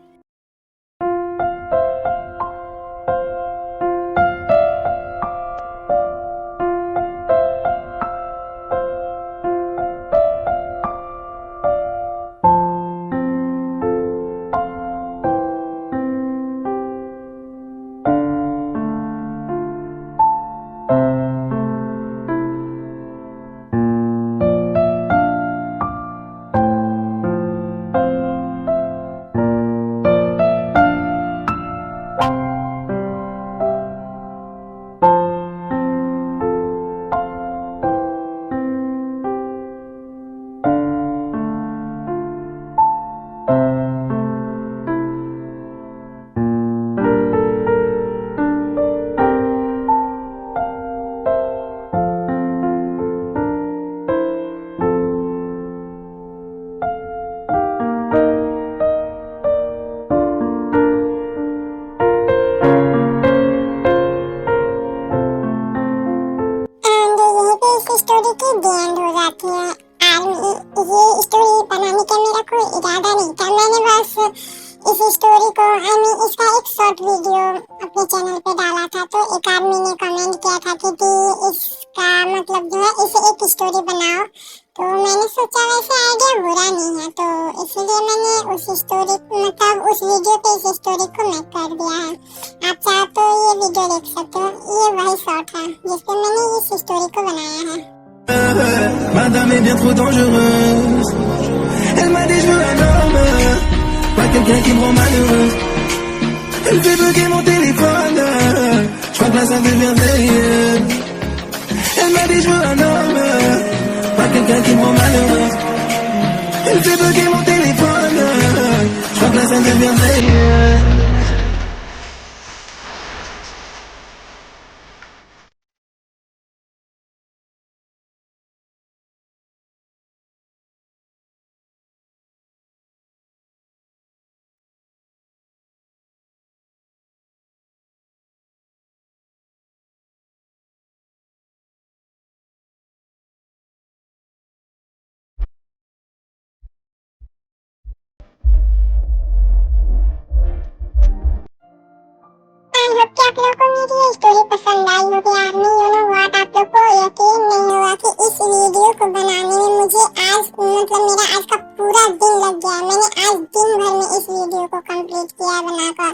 की द एंड हो जाती है। ये स्टोरी बनाने का मेरा कोई इरादा नहीं था, मैंने बस इस स्टोरी को इसका एक शॉर्ट वीडियो अपने चैनल पे डाला था, तो एक आदमी ने कमेंट किया था कि दी इसका मतलब जो है इसे एक स्टोरी बनाओ, तो मैंने सोचा वैसे आइडिया बुरा नहीं है, तो इसलिए मैंने उस स्टोरी मतलब उस वीडियो पे इस स्टोरी को मेक कर दिया है। आप चाहो तो ये वीडियो देख सकते हो, ये वही शॉट है जिसपे मैंने इस स्टोरी को बनाया है। Madame est bien trop dangereuse. Elle m'a dit je veux un homme, pas quelqu'un qui me rend malheureux. Elle fait bugger mon téléphone, je crois que là ça devient veilleux. Elle m'a dit je veux un homme, pas quelqu'un qui me rend malheureux. Elle fait bugger mon téléphone, je crois que là ça devient veilleux. I hope कि आप लोगों को मेरी ये story पसंद आई होगी। Army you know what, आप लोग को यकीन नहीं होगा कि इस वीडियो को बनाने में मुझे आज मतलब मेरा आज का पूरा दिन लग गया। मैंने आज दिन भर में इस वीडियो को कंप्लीट किया बनाकर।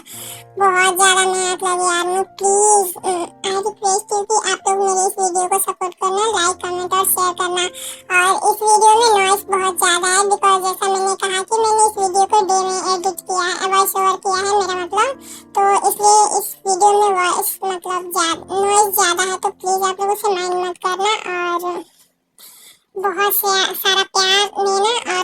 बहुत ज्यादा मेहनत लगी army. Please I request you कि आप लोग मेरे इस वीडियो को सपोर्ट करना, लाइक कमेंट और शेयर करना। और इस वीडियो में नॉइस बहुत ज्यादा है बिकॉज जैसा मैंने कहा कि मैंने इस वीडियो को डे में एडिट किया है, वॉइस ओवर किया है मेरा मतलब, तो इसलिए इस वीडियो में वॉइस मतलब नॉइस ज्यादा है, तो प्लीज आप लोग उसे माइंड मत करना और बहुत सारा प्यार देना